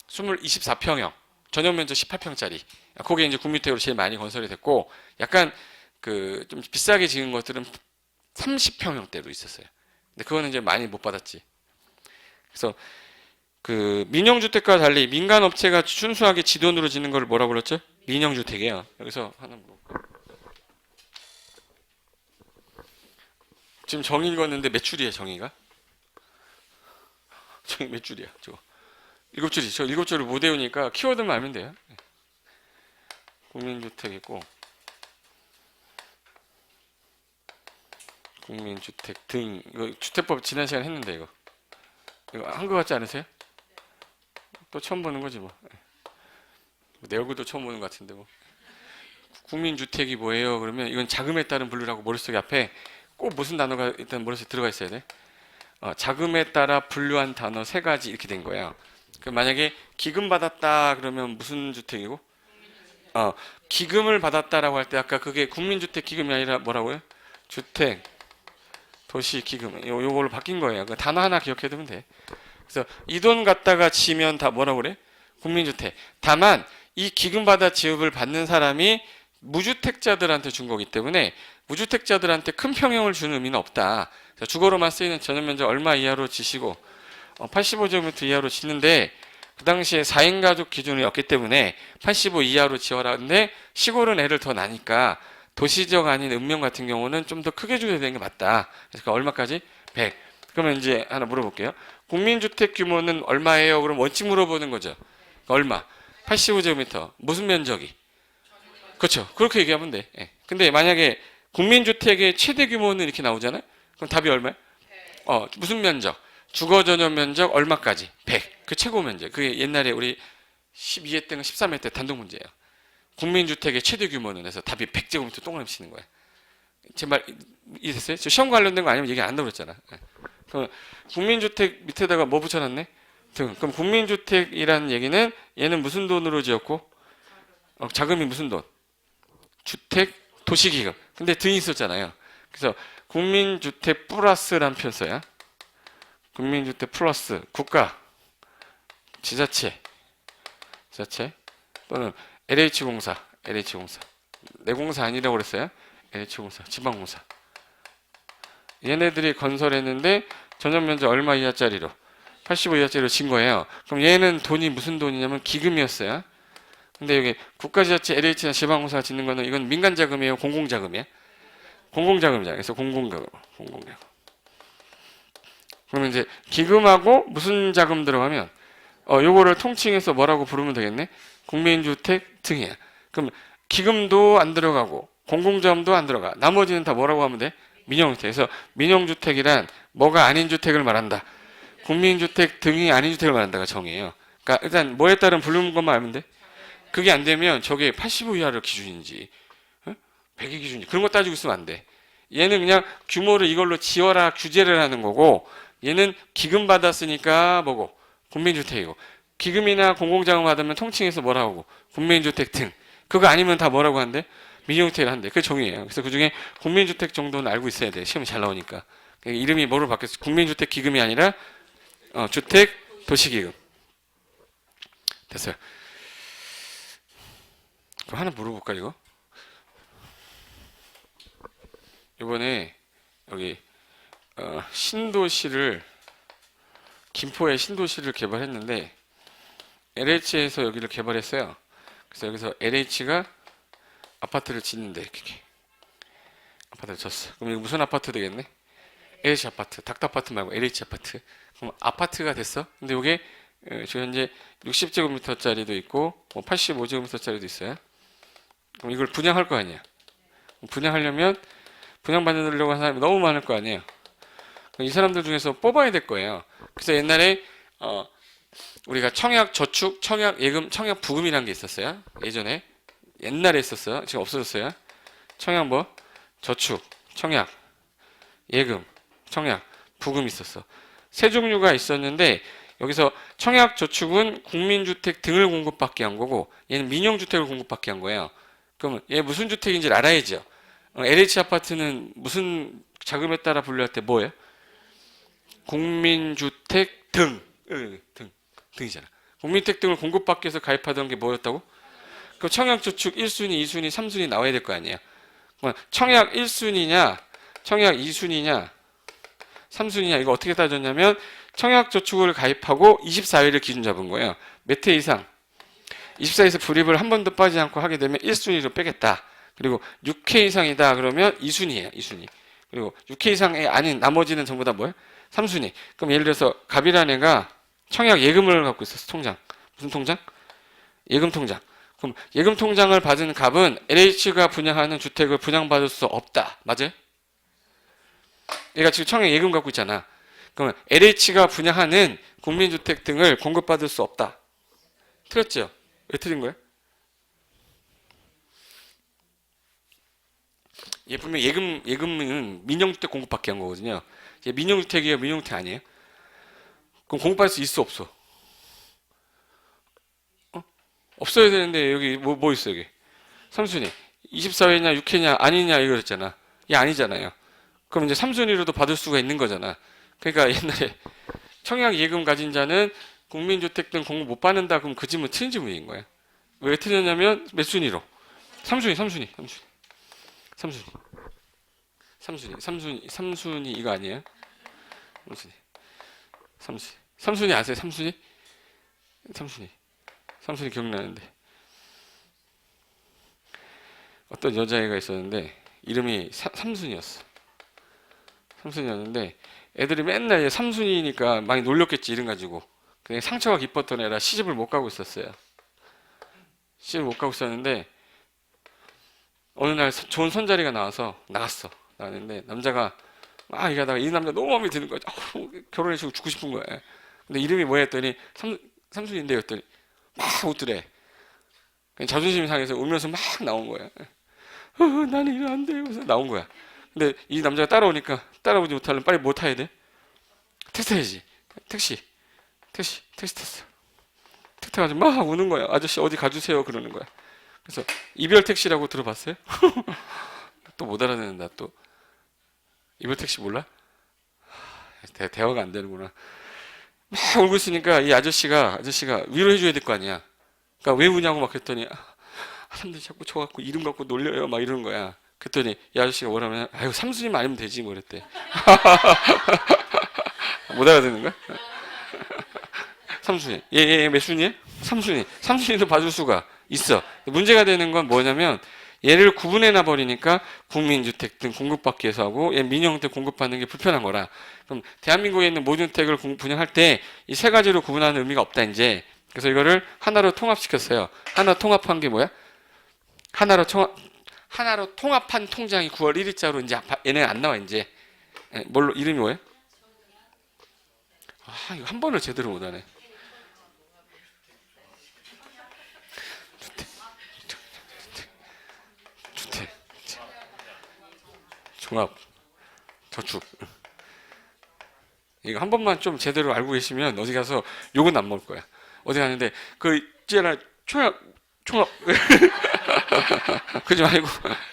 24평형 전용 면적 18평짜리. 그게 이제 국민주택으로 제일 많이 건설이 됐고, 약간 좀 비싸게 지은 것들은 30평형대로 있었어요. 근데 그거는 이제 많이 못 받았지. 그래서 민영주택과 달리 민간업체가 순수하게 지돈으로 짓는 걸 뭐라고 그랬죠? 민영주택이에요. 여기서 하나 물어볼까요? 지금 정의 읽었는데 몇 줄이에요, 정의가? 정의 몇 줄이야, 저거? 7줄이. 저 7줄을 못 외우니까 키워드만 알면 돼요. 국민주택 있고, 국민주택 등. 이거 주택법 지난 시간에 했는데 이거 한 거 같지 않으세요? 또 처음 보는 거지 뭐. 내 얼굴도 처음 보는 것 같은데 뭐. 국민주택이 뭐예요? 그러면 이건 자금에 따른 분류라고 머릿속에 앞에 꼭 무슨 단어가 일단 머릿속에 들어가 있어야 돼. 자금에 따라 분류한 단어 3가지 이렇게 된 거야. 만약에 기금 받았다 그러면 무슨 주택이고? 기금을 받았다라고 할 때 아까 그게 국민주택 기금이 아니라 뭐라고요? 주택 도시 기금. 요걸로 바뀐 거예요. 그 단어 하나 기억해 두면 돼. 그래서 이 돈 갖다가 지면 다 뭐라고 그래? 국민주택. 다만 이 기금 받아 지급을 받는 사람이 무주택자들한테 준 거기 때문에 무주택자들한테 큰 평형을 주는 의미는 없다. 주거로만 쓰이는 전용 면적 얼마 이하로 지시고 85제곱미터 이하로 짓는데 그 당시에 4인 가족 기준이었기 때문에 85 이하로 지어라는데 시골은 애를 더 나니까 도시지역 아닌 읍면 같은 경우는 좀 더 크게 줘야 되는 게 맞다. 그래서 얼마까지? 100. 그러면 이제 하나 물어볼게요. 국민주택 규모는 얼마예요? 그럼 원칙 물어보는 거죠. 얼마? 85제곱미터. 무슨 면적이? 그렇죠. 그렇게 얘기하면 돼. 근데 만약에 국민주택의 최대 규모는 이렇게 나오잖아요. 그럼 답이 얼마야? 무슨 면적? 주거 전용 면적 얼마까지? 100. 그 최고 면적. 그게 옛날에 우리 12회 때는 13회 때 단독 문제예요. 국민주택의 최대 규모는 해서 답이 100제곱미터 동그라미 치는 거예요. 제 말 이해됐어요? 저 시험 관련된 거 아니면 얘기 안 한다고 그랬잖아. 그럼 국민주택 밑에다가 뭐 붙여놨네? 등. 그럼 국민주택이라는 얘기는 얘는 무슨 돈으로 지었고? 자금이 무슨 돈? 주택 도시기금. 근데 등이 있었잖아요. 그래서 국민주택 플러스란 편 써야. 국민주택 플러스 국가, 지자체 또는 LH공사. 내 공사 아니라고 그랬어요? LH공사, 지방공사. 얘네들이 건설했는데 전용 면적 얼마 이하짜리로? 85 이하짜리로 진 거예요. 그럼 얘는 돈이 무슨 돈이냐면 기금이었어요. 근데 여기 국가지자체, LH나 지방공사가 짓는 거는 이건 민간자금이에요, 공공자금이에요? 공공자금이잖아요. 그래서 공공자금. 그러면 이제 기금하고 무슨 자금 들어가면 요거를 통칭해서 뭐라고 부르면 되겠네? 국민주택 등이야. 그럼 기금도 안 들어가고 공공자금도 안 들어가. 나머지는 다 뭐라고 하면 돼? 민영주택. 그래서 민영주택이란 뭐가 아닌 주택을 말한다. 국민주택 등이 아닌 주택을 말한다가 정의예요. 그러니까 일단 뭐에 따른 부르는 것만 알면 돼. 그게 안 되면 저게 85 이하를 기준인지 100이 기준인지 그런 거 따지고 있으면 안 돼. 얘는 그냥 규모를 이걸로 지어라 규제를 하는 거고 얘는 기금 받았으니까 뭐고 국민주택이고 기금이나 공공자금 받으면 통칭해서 뭐라고 하고 국민주택 등 그거 아니면 다 뭐라고 한대? 민영주택을 한대. 그게 정의예요. 그래서 그중에 국민주택 정도는 알고 있어야 돼. 시험이 잘 나오니까. 이름이 뭐로 바뀌었어? 국민주택 기금이 아니라 주택 도시기금. 됐어요. 그럼 하나 물어볼까 이거? 이번에 여기 신도시를 김포에 신도시를 개발했는데 LH에서 여기를 개발했어요. 그래서 여기서 LH가 아파트를 짓는데 이렇게 아파트를 졌어. 그럼 이거 무슨 아파트 되겠네? LH 아파트, 닥터 아파트 말고 LH 아파트. 그럼 아파트가 됐어. 근데 이게 지금 현재 60제곱미터짜리도 있고 85제곱미터짜리도 있어요. 그럼 이걸 분양할 거 아니야. 분양하려면 분양받으려고 하는 사람이 너무 많을 거 아니에요. 이 사람들 중에서 뽑아야 될 거예요. 그래서 옛날에 우리가 청약 저축, 청약 예금, 청약 부금이라는 게 있었어요. 예전에 옛날에 있었어요. 지금 없어졌어요. 청약 뭐 저축, 청약, 예금, 청약, 부금 있었어. 세 종류가 있었는데 여기서 청약 저축은 국민주택 등을 공급받게 한 거고 얘는 민영주택을 공급받게 한 거예요. 그러면 얘 무슨 주택인지를 알아야죠. LH 아파트는 무슨 자금에 따라 분류할 때 뭐예요? 국민주택 등이잖아. 국민주택 등을 공급받기 위해서 가입하던 게 뭐였다고? 그 청약저축 1순위, 2순위, 3순위 나와야 될 거 아니에요. 청약 1순위냐, 청약 2순위냐, 3순위냐 이거 어떻게 따졌냐면 청약저축을 가입하고 24회를 기준 잡은 거예요. 몇 회 이상? 24에서 불입을 한 번도 빠지지 않고 하게 되면 1순위로 빼겠다. 그리고 6회 이상이다 그러면 2순위예요. 2순위. 그리고 6회 이상이 아닌 나머지는 전부 다 뭐예요? 3순위. 그럼 예를 들어서 갑이라는 애가 청약 예금을 갖고 있었어. 통장. 무슨 통장? 예금 통장. 그럼 예금 통장을 받은 갑은 LH가 분양하는 주택을 분양받을 수 없다. 맞아요? 얘가 지금 청약 예금 갖고 있잖아. 그러면 LH가 분양하는 국민주택 등을 공급받을 수 없다. 틀렸죠? 왜 틀린 거예요? 얘 분명 예금은 민영주택 공급받게 한 거거든요. 얘 민영주택이에요? 민영주택 아니에요? 그럼 공급받을 수 있어? 없어? 없어야 되는데 여기 뭐 있어 여기? 3순위. 24회냐 6회냐 아니냐 이거였잖아. 얘 아니잖아요. 그럼 이제 3순위로도 받을 수가 있는 거잖아. 그러니까 옛날에 청약 예금 가진 자는 국민주택 등 공급 못 받는다. 그럼 그 지문 틀린 지문인 거야. 왜 틀렸냐면 몇 순위로? 3순위 이거 아니에요? 3순위 아세요? 3순위 기억나는데 어떤 여자애가 있었는데 이름이 3순위였어. 3순위였는데 애들이 맨날 3순위니까 많이 놀렸겠지 이름 가지고. 그냥 상처가 깊었던 애라 시집을 못 가고 있었어요. 시집을 못 가고 있었는데 어느 날 좋은 손자리가 나갔어. 나갔는데 남자가 막 얘기하다가 이 남자 너무 마음에 드는 거야. 결혼해주고 죽고 싶은 거야. 근데 이름이 뭐야 했더니 삼순인데 했더니 막 웃더래. 자존심이 상해서 울면서 막 나온 거야. 나는 이러면 안 돼. 그래서 나온 거야. 근데 이 남자가 따라오니까 따라오지 못하면 빨리 뭐 타야 돼? 택시 타야지. 택시 탔어. 택시 타가지고 막 우는 거야. 아저씨 어디 가주세요 그러는 거야. 그래서 이별 택시라고 들어봤어요? 또 못 알아듣는다 또. 이별 택시 몰라? 대화가 안 되는구나. 막 울고 있으니까 이 아저씨가 위로해 줘야 될 거 아니야. 그러니까 왜 우냐고 막 그랬더니 사람들이 자꾸 저 갖고 이름 갖고 놀려요 막 이러는 거야. 그랬더니 이 아저씨가 뭐라면 아유 삼순이만 아니면 되지 뭐 그랬대. 못 알아듣는 거야? 삼순이. 몇 순이에요? 삼순이. 삼순이도 봐줄 수가 있어. 문제가 되는 건 뭐냐면 얘를 구분해놔 버리니까 국민주택 등 공급받기 위해서 하고 얘 민영주택 공급받는 게 불편한 거라. 그럼 대한민국에 있는 모든 주택을 분양할 때 이 세 가지로 구분하는 의미가 없다 이제. 그래서 이거를 하나로 통합시켰어요. 하나 통합한 게 뭐야? 하나로 통합한 통장이 9월 1일자로 이제 얘네 안 나와 이제. 뭘로 이름이 뭐예요? 이거 한 번을 제대로 못하네. 주택 종합 저축. 이거 한 번만 좀 제대로 알고 계시면 어디 가서 욕은 안 먹을 거야. 어디 가는데 그 있잖아 총합 그러지 말고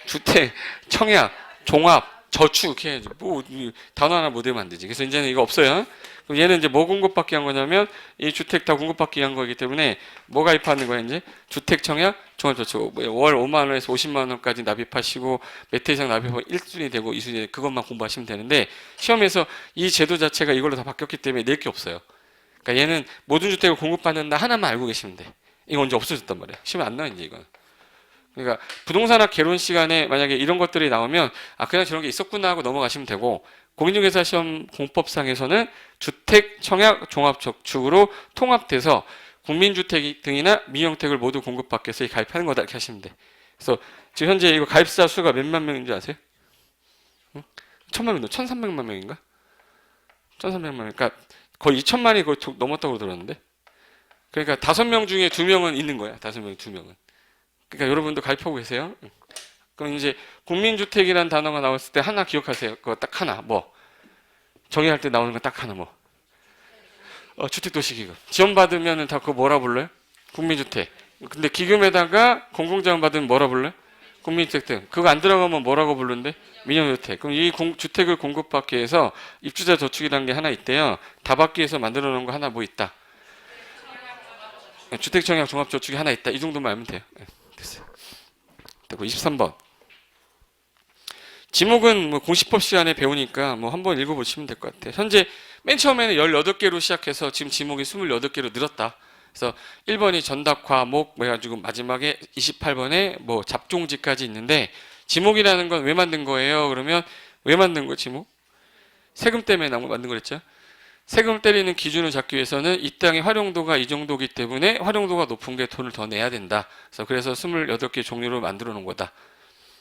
주택, 청약, 종합, 저축 이렇게 해야지. 뭐 단어 하나 못 외우면 안 되지. 그래서 이제는 이거 없어요. 그럼 얘는 이제 뭐 공급받기 한 거냐면 이 주택 다 공급받기 한 거기 때문에 뭐 가입하는 거야 이제 주택, 청약, 종합저축. 월 5만 원에서 50만 원까지 납입하시고 몇 회 이상 납입하면 1순위 되고 2순위 그것만 공부하시면 되는데 시험에서 이 제도 자체가 이걸로 다 바뀌었기 때문에 낼 게 없어요. 그러니까 얘는 모든 주택을 공급받는다 하나만 알고 계시면 돼. 이거 언제 없어졌단 말이야. 시험에 안 나와 이제 이건. 그러니까 부동산학 개론 시간에 만약에 이런 것들이 나오면 그냥 저런 게 있었구나 하고 넘어가시면 되고 공인중개사 시험 공법상에서는 주택, 청약, 종합저축으로 통합돼서 국민주택 등이나 민영택을 모두 공급받기 위해서 가입하는 거다 이렇게 하시면 돼. 그래서 지금 현재 이거 가입자 수가 몇만 명인 줄 아세요? 1,000만 명, 1,300만 명인가? 1,300만 명. 그러니까 거의 2,000만이 거의 넘었다고 들었는데. 그러니까 5명 중에 2명은 있는 거야. 5명 중에 2명은. 그러니까 여러분도 가입하고 계세요. 그럼 이제 국민주택이라는 단어가 나왔을 때 하나 기억하세요. 그거 딱 하나. 뭐 정의할 때 나오는 거 딱 하나 뭐. 주택도시기금. 지원받으면 다 그거 뭐라 불러요? 국민주택. 근데 기금에다가 공공자원 받으면 뭐라 불러요? 국민주택 등. 그거 안 들어가면 뭐라고 부르는데? 민영주택. 그럼 이 주택을 공급받기 위해서 입주자 저축이라는 게 하나 있대요. 다 받기 위해서 만들어 놓은 거 하나 뭐 있다? 주택청약 종합저축이 하나 있다. 이 정도만 알면 돼요. 됐어요. 그리고 23번. 지목은 뭐 공시법 시간에 배우니까 뭐 한번 읽어보시면 될 것 같아요. 현재 맨 처음에는 18개로 시작해서 지금 지목이 28개로 늘었다. 그래서 1번이 전답, 목 해가지고 마지막에 28번에 뭐 잡종지까지 있는데 지목이라는 건 왜 만든 거예요? 그러면 왜 만든 거예요? 지목? 세금 때문에 만든 거랬죠. 세금을 때리는 기준을 잡기 위해서는 이 땅의 활용도가 이 정도기 때문에 활용도가 높은 게 돈을 더 내야 된다. 그래서 28개 종류로 만들어 놓은 거다.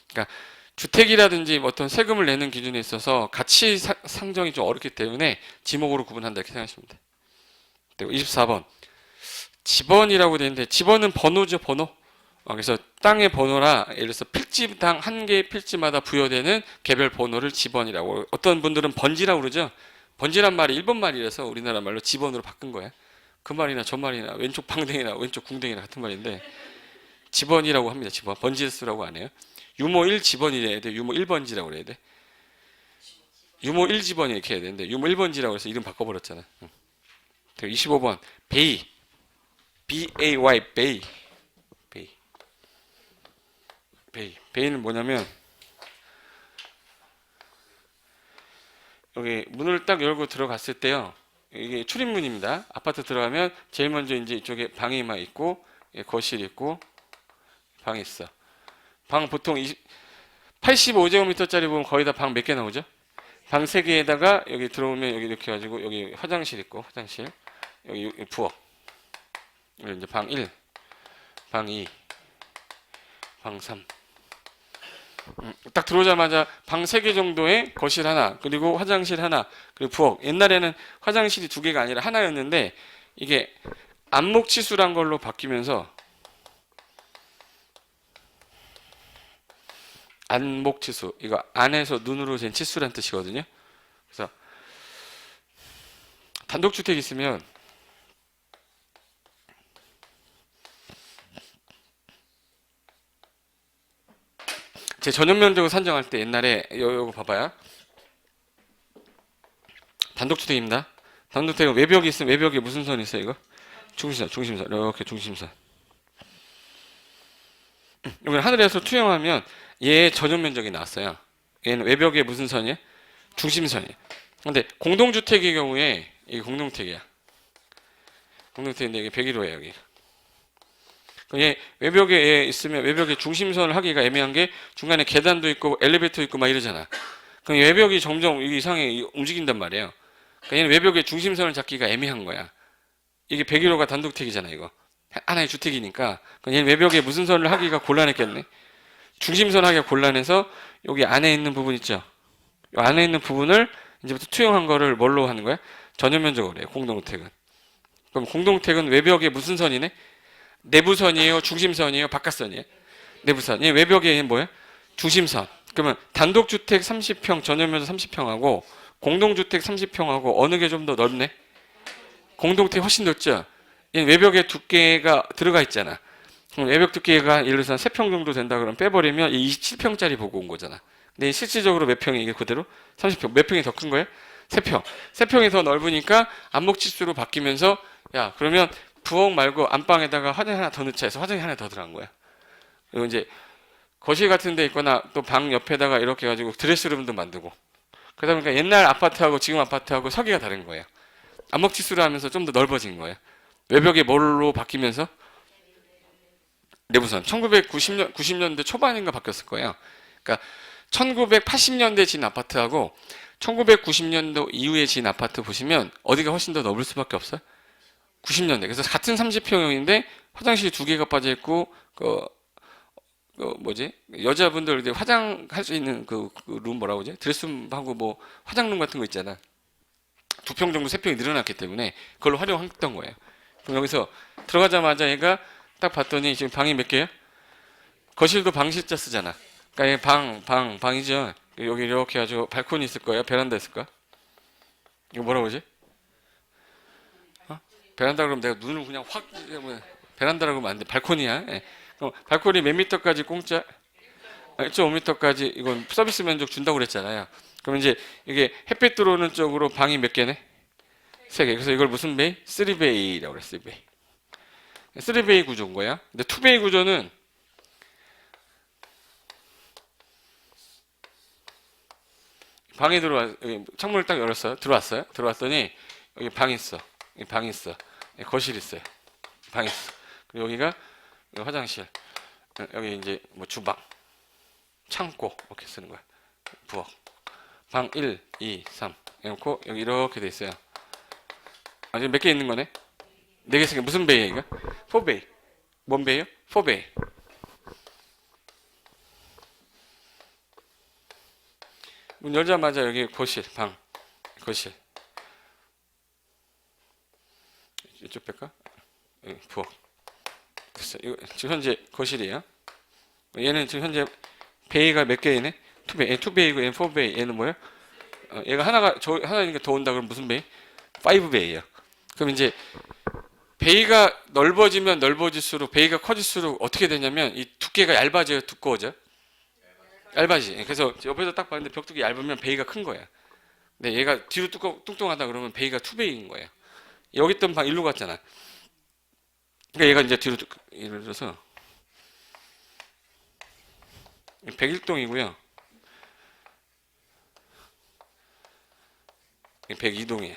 그러니까 주택이라든지 어떤 세금을 내는 기준에 있어서 가치 상정이 좀 어렵기 때문에 지목으로 구분한다 이렇게 생각하시면 돼요. 그리고 24번. 지번이라고 되어 있는데 지번은 번호죠, 번호. 그래서 땅의 번호라 예를 들어서 필지당 한 개의 필지마다 부여되는 개별 번호를 지번이라고. 어떤 분들은 번지라고 그러죠. 번지란 말이 일본 말이라서 우리나라 말로 지번으로 바꾼 거야. 그 말이나 저 말이나 왼쪽 방댕이나 왼쪽 궁댕이나 같은 말인데 지번이라고 합니다. 지번. 번지수라고 안 해요. 유모 1지번이래야 돼. 유모 1번지라고 그래야 돼. 유모 1지번이 이렇게 해야 되는데 유모 1번지라고 해서 이름 바꿔버렸잖아. 25번 베이. B-A-Y 베이. 베이는 뭐냐면 여기 문을 딱 열고 들어갔을 때요. 이게 출입문입니다. 아파트 들어가면 제일 먼저 이제 이쪽에 방이 막 있고 거실 있고 방이 있어. 방 보통 85제곱미터짜리 보면 거의 다 방 몇 개 나오죠? 방 3개에다가 여기 들어오면 여기 이렇게 해가지고 여기 화장실 있고 화장실 여기 부엌 여기 이제 방 1, 방 2, 방 3. 딱 들어오자마자 방 3개 정도의 거실 하나 그리고 화장실 하나 그리고 부엌. 옛날에는 화장실이 2개가 아니라 하나였는데 이게 안목치수란 걸로 바뀌면서 안목치수, 이거 안에서 눈으로 잰 치수란 뜻이거든요. 그래서 단독주택 있으면 제 전용면적을 산정할 때 옛날에 요거 봐봐요. 단독주택입니다. 단독주택은 외벽이 있으면 외벽에 무슨 선이 있어요? 이거 중심선 이렇게 중심선. 이번 하늘에서 투영하면 얘 전용면적이 나왔어요. 얘는 외벽에 무슨 선이에요? 중심선이에요. 근데 공동주택의 경우에 이게 공동주택이야. 공동주택인데 이게 101호예요 여기. 얘 외벽에 얘 있으면 외벽에 중심선을 하기가 애매한 게 중간에 계단도 있고 엘리베이터 있고 막 이러잖아. 그럼 외벽이 점점 이상하게 움직인단 말이에요. 그러니까 얘는 외벽에 중심선을 잡기가 애매한 거야. 이게 101호가 단독주택이잖아 이거. 하나의 주택이니까. 그럼 얘는 외벽에 무슨 선을 하기가 곤란했겠네. 중심선 하기가 곤란해서 여기 안에 있는 부분 있죠. 이 안에 있는 부분을 이제부터 투영한 거를 뭘로 하는 거야? 전용면적으로 해요. 공동주택은. 그럼 공동주택은 외벽에 무슨 선이네? 내부선이에요? 중심선이에요? 바깥선이에요? 내부선. 얘 외벽에 뭐야? 중심선. 그러면 단독주택 30평 전용면적 30평하고 공동주택 30평하고 어느 게 좀 더 넓네? 공동주택 훨씬 넓죠? 얘 외벽에 두께가 들어가 있잖아. 그럼 외벽 두께가 예를 들어서 3평 정도 된다 그러면 빼버리면 27평짜리 보고 온 거잖아. 근데 실질적으로 몇 평이 이게 그대로? 30평. 몇 평이 더 큰 거예요? 3평. 3평이 더 넓으니까 안목지수로 바뀌면서 야 그러면 부엌 말고 안방에다가 화장실 하나 더 넣자 해서 화장실 하나 더 들어간 거야. 그리고 이제 거실 같은 데 있거나 또 방 옆에다가 이렇게 해가지고 드레스룸도 만들고 그러다 보니까 옛날 아파트하고 지금 아파트하고 설계가 다른 거예요. 안목지수로 하면서 좀 더 넓어진 거예요. 외벽이 뭘로 바뀌면서 내부선 90년대 초반인가 바뀌었을 거예요. 그러니까 1980년대 진 아파트하고 1990년도 이후에 진 아파트 보시면 어디가 훨씬 더 넓을 수밖에 없어요. 90년대. 그래서 같은 30평형인데 화장실이 2개가 빠져 있고 뭐지? 여자분들 이제 화장할 수 있는 그 룸 뭐라고 하지? 드레스룸하고 뭐 화장룸 같은 거 있잖아. 2평 정도 3평이 늘어났기 때문에 그걸로 활용했던 거예요. 그럼 여기서 들어가자마자 얘가 딱 봤더니 지금 방이 몇 개야? 거실도 방실자 쓰잖아. 그러니까 방이죠. 여기 이렇게 해가지고 발코니 있을 거야? 베란다 있을 거야? 이거 뭐라고 그러지? 베란다 그러면 내가 눈을 그냥 확 베란다라고 하면 안 돼. 발코니야. 예. 그럼 발코니 몇 미터까지 공짜? 1.5미터까지 이건 서비스 면적 준다고 그랬잖아요. 그럼 이제 이게 햇빛 들어오는 쪽으로 방이 몇 개네? 3개. 그래서 이걸 무슨 베이? 3베이라고 그래. 3베이. 3베이 구조인 거야. 근데 2베이 구조는 방에 창문을 딱 열었어요. 들어왔더니 여기 방이 있어. 여기 방이 있어. 여기 거실이 있어요. 방이 있어. 그리고 여기가 여기 화장실. 여기 이제 뭐 주방, 창고 이렇게 쓰는 거야. 부엌. 방 1, 2, 3 해놓고 여기 이렇게 돼 있어요. 아, 지금 몇 개 있는 거네? 4개 있으니까 무슨 베이야 이거? 4베이. 뭔 베이요? 4베이. 문 열자마자 여기 거실, 방, 거실. 이쪽 뺄까? 여기 부엌. 됐어. 이거 지금 현재 거실이에요. 얘는 지금 현재 베이가 몇 개이네? 2베이. 얘 2베이고 얘는 4베이. 얘는 뭐야? 얘가 하나니까 더 온다 그러면 무슨 베이? 5베이야. 그럼 이제 베이가 넓어지면 넓어질수록 베이가 커질수록 어떻게 되냐면 이 두께가 얇아져요, 두꺼워져? 얇아지. 그래서 옆에서 딱 봤는데 벽두기 얇으면 베이가 큰 거야. 근데 얘가 뒤로 뚱뚱하다 그러면 베이가 2베이인 거예요. 여기 있던 방 일로 갔잖아. 그러니까 얘가 이제 뒤로 예를 들어서 101동이고요. 102동이에요.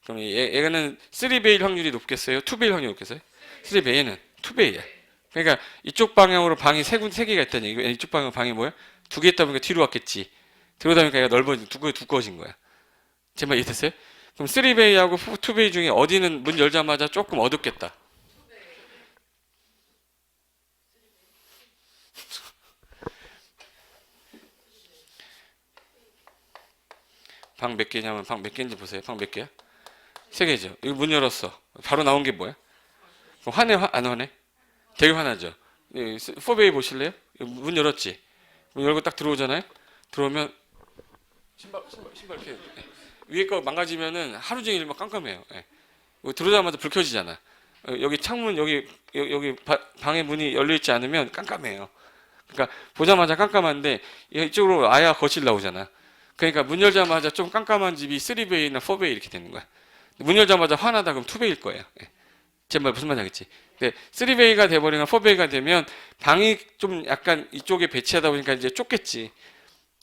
그럼 얘는 3베일 확률이 높겠어요? 2베일 확률이 높겠어요? 3베이. 얘는 2베이야. 그러니까 이쪽 방향으로 방이 3개가 있다니. 이쪽 방향으로 방이 뭐야? 2개 있다 보니까 뒤로 왔겠지. 그러다 보니까 얘가 두꺼워진 거야. 제 말 이해됐어요? 그럼 3베이하고 2베이 중에 어디는 문 열자마자 조금 어둡겠다. 방 몇 개냐면 방 몇 개인지 보세요. 방 몇 개야? 3개죠. 이거 문 열었어. 바로 나온 게 뭐야? 그럼 화내, 안 화내? 되게 화나죠. 4베이 보실래요? 문 열었지? 문 열고 딱 들어오잖아요? 들어오면 신발 이렇게 위에 거 망가지면은 하루 종일 막 깜깜해요. 예. 들어오자마자 불 켜지잖아. 여기 창문 여기 방의 문이 열려 있지 않으면 깜깜해요. 그러니까 보자마자 깜깜한데 이쪽으로 아야 거실 나오잖아. 그러니까 문 열자마자 좀 깜깜한 집이 3베이나 4베이 이렇게 되는 거야. 문 열자마자 화나다 그럼 2베이일 거예요. 예. 제 말 무슨 말인지 알겠지? 근데 3베이가 돼버리면 4베이가 되면 방이 좀 약간 이쪽에 배치하다 보니까 이제 좁겠지.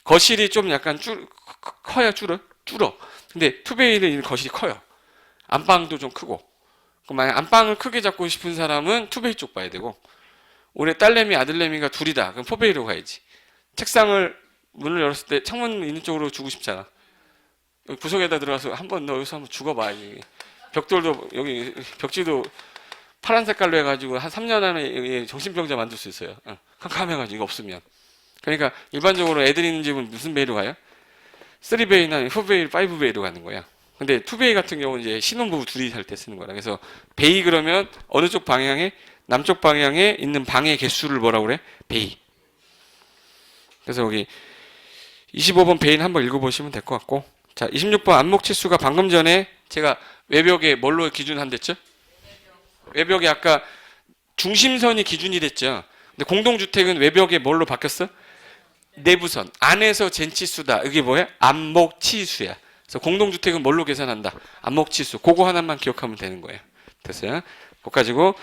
거실이 좀 약간 커야 줄어. 근데 2베이는 거실이 커요. 안방도 좀 크고. 그럼 만약 안방을 크게 잡고 싶은 사람은 2베이 쪽 봐야 되고, 올해 딸내미 아들내미가 둘이다. 그럼 4베이로 가야지. 책상을 문을 열었을 때 창문 있는 쪽으로 주고 싶잖아. 여기 구석에다 들어가서 한번 너 여기서 한번 죽어봐. 벽돌도 여기 벽지도 파란 색깔로 해가지고 한 3년 안에 정신병자 만들 수 있어요. 캄캄해가지고 이거 없으면. 그러니까 일반적으로 애들 있는 집은 무슨 베이로 가요? 3베이나 4베이, 5베이로 가는 거야. 근데 2베이 같은 경우는 이제 신혼부부 둘이 살 때 쓰는 거라. 그래서 베이 그러면 어느 쪽 방향에 남쪽 방향에 있는 방의 개수를 뭐라고 그래? 베이. 그래서 여기 25번 베이는 한번 읽어보시면 될 것 같고, 자 26번 안목 치수가 방금 전에 제가 외벽에 뭘로 기준한댔죠? 외벽에 아까 중심선이 기준이 됐죠. 근데 공동주택은 외벽에 뭘로 바뀌었어? 내부선 안에서 젠치수다. 이게 뭐야? 안목치수야. 그래서 공동주택은 뭘로 계산한다? 안목치수. 그거 하나만 기억하면 되는 거예요. 됐어요? 그거 가지고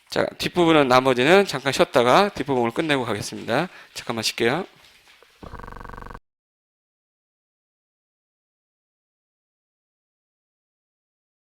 자 뒷부분은 나머지는 잠깐 쉬었다가 뒷부분을 끝내고 가겠습니다. 잠깐만 쉴게요.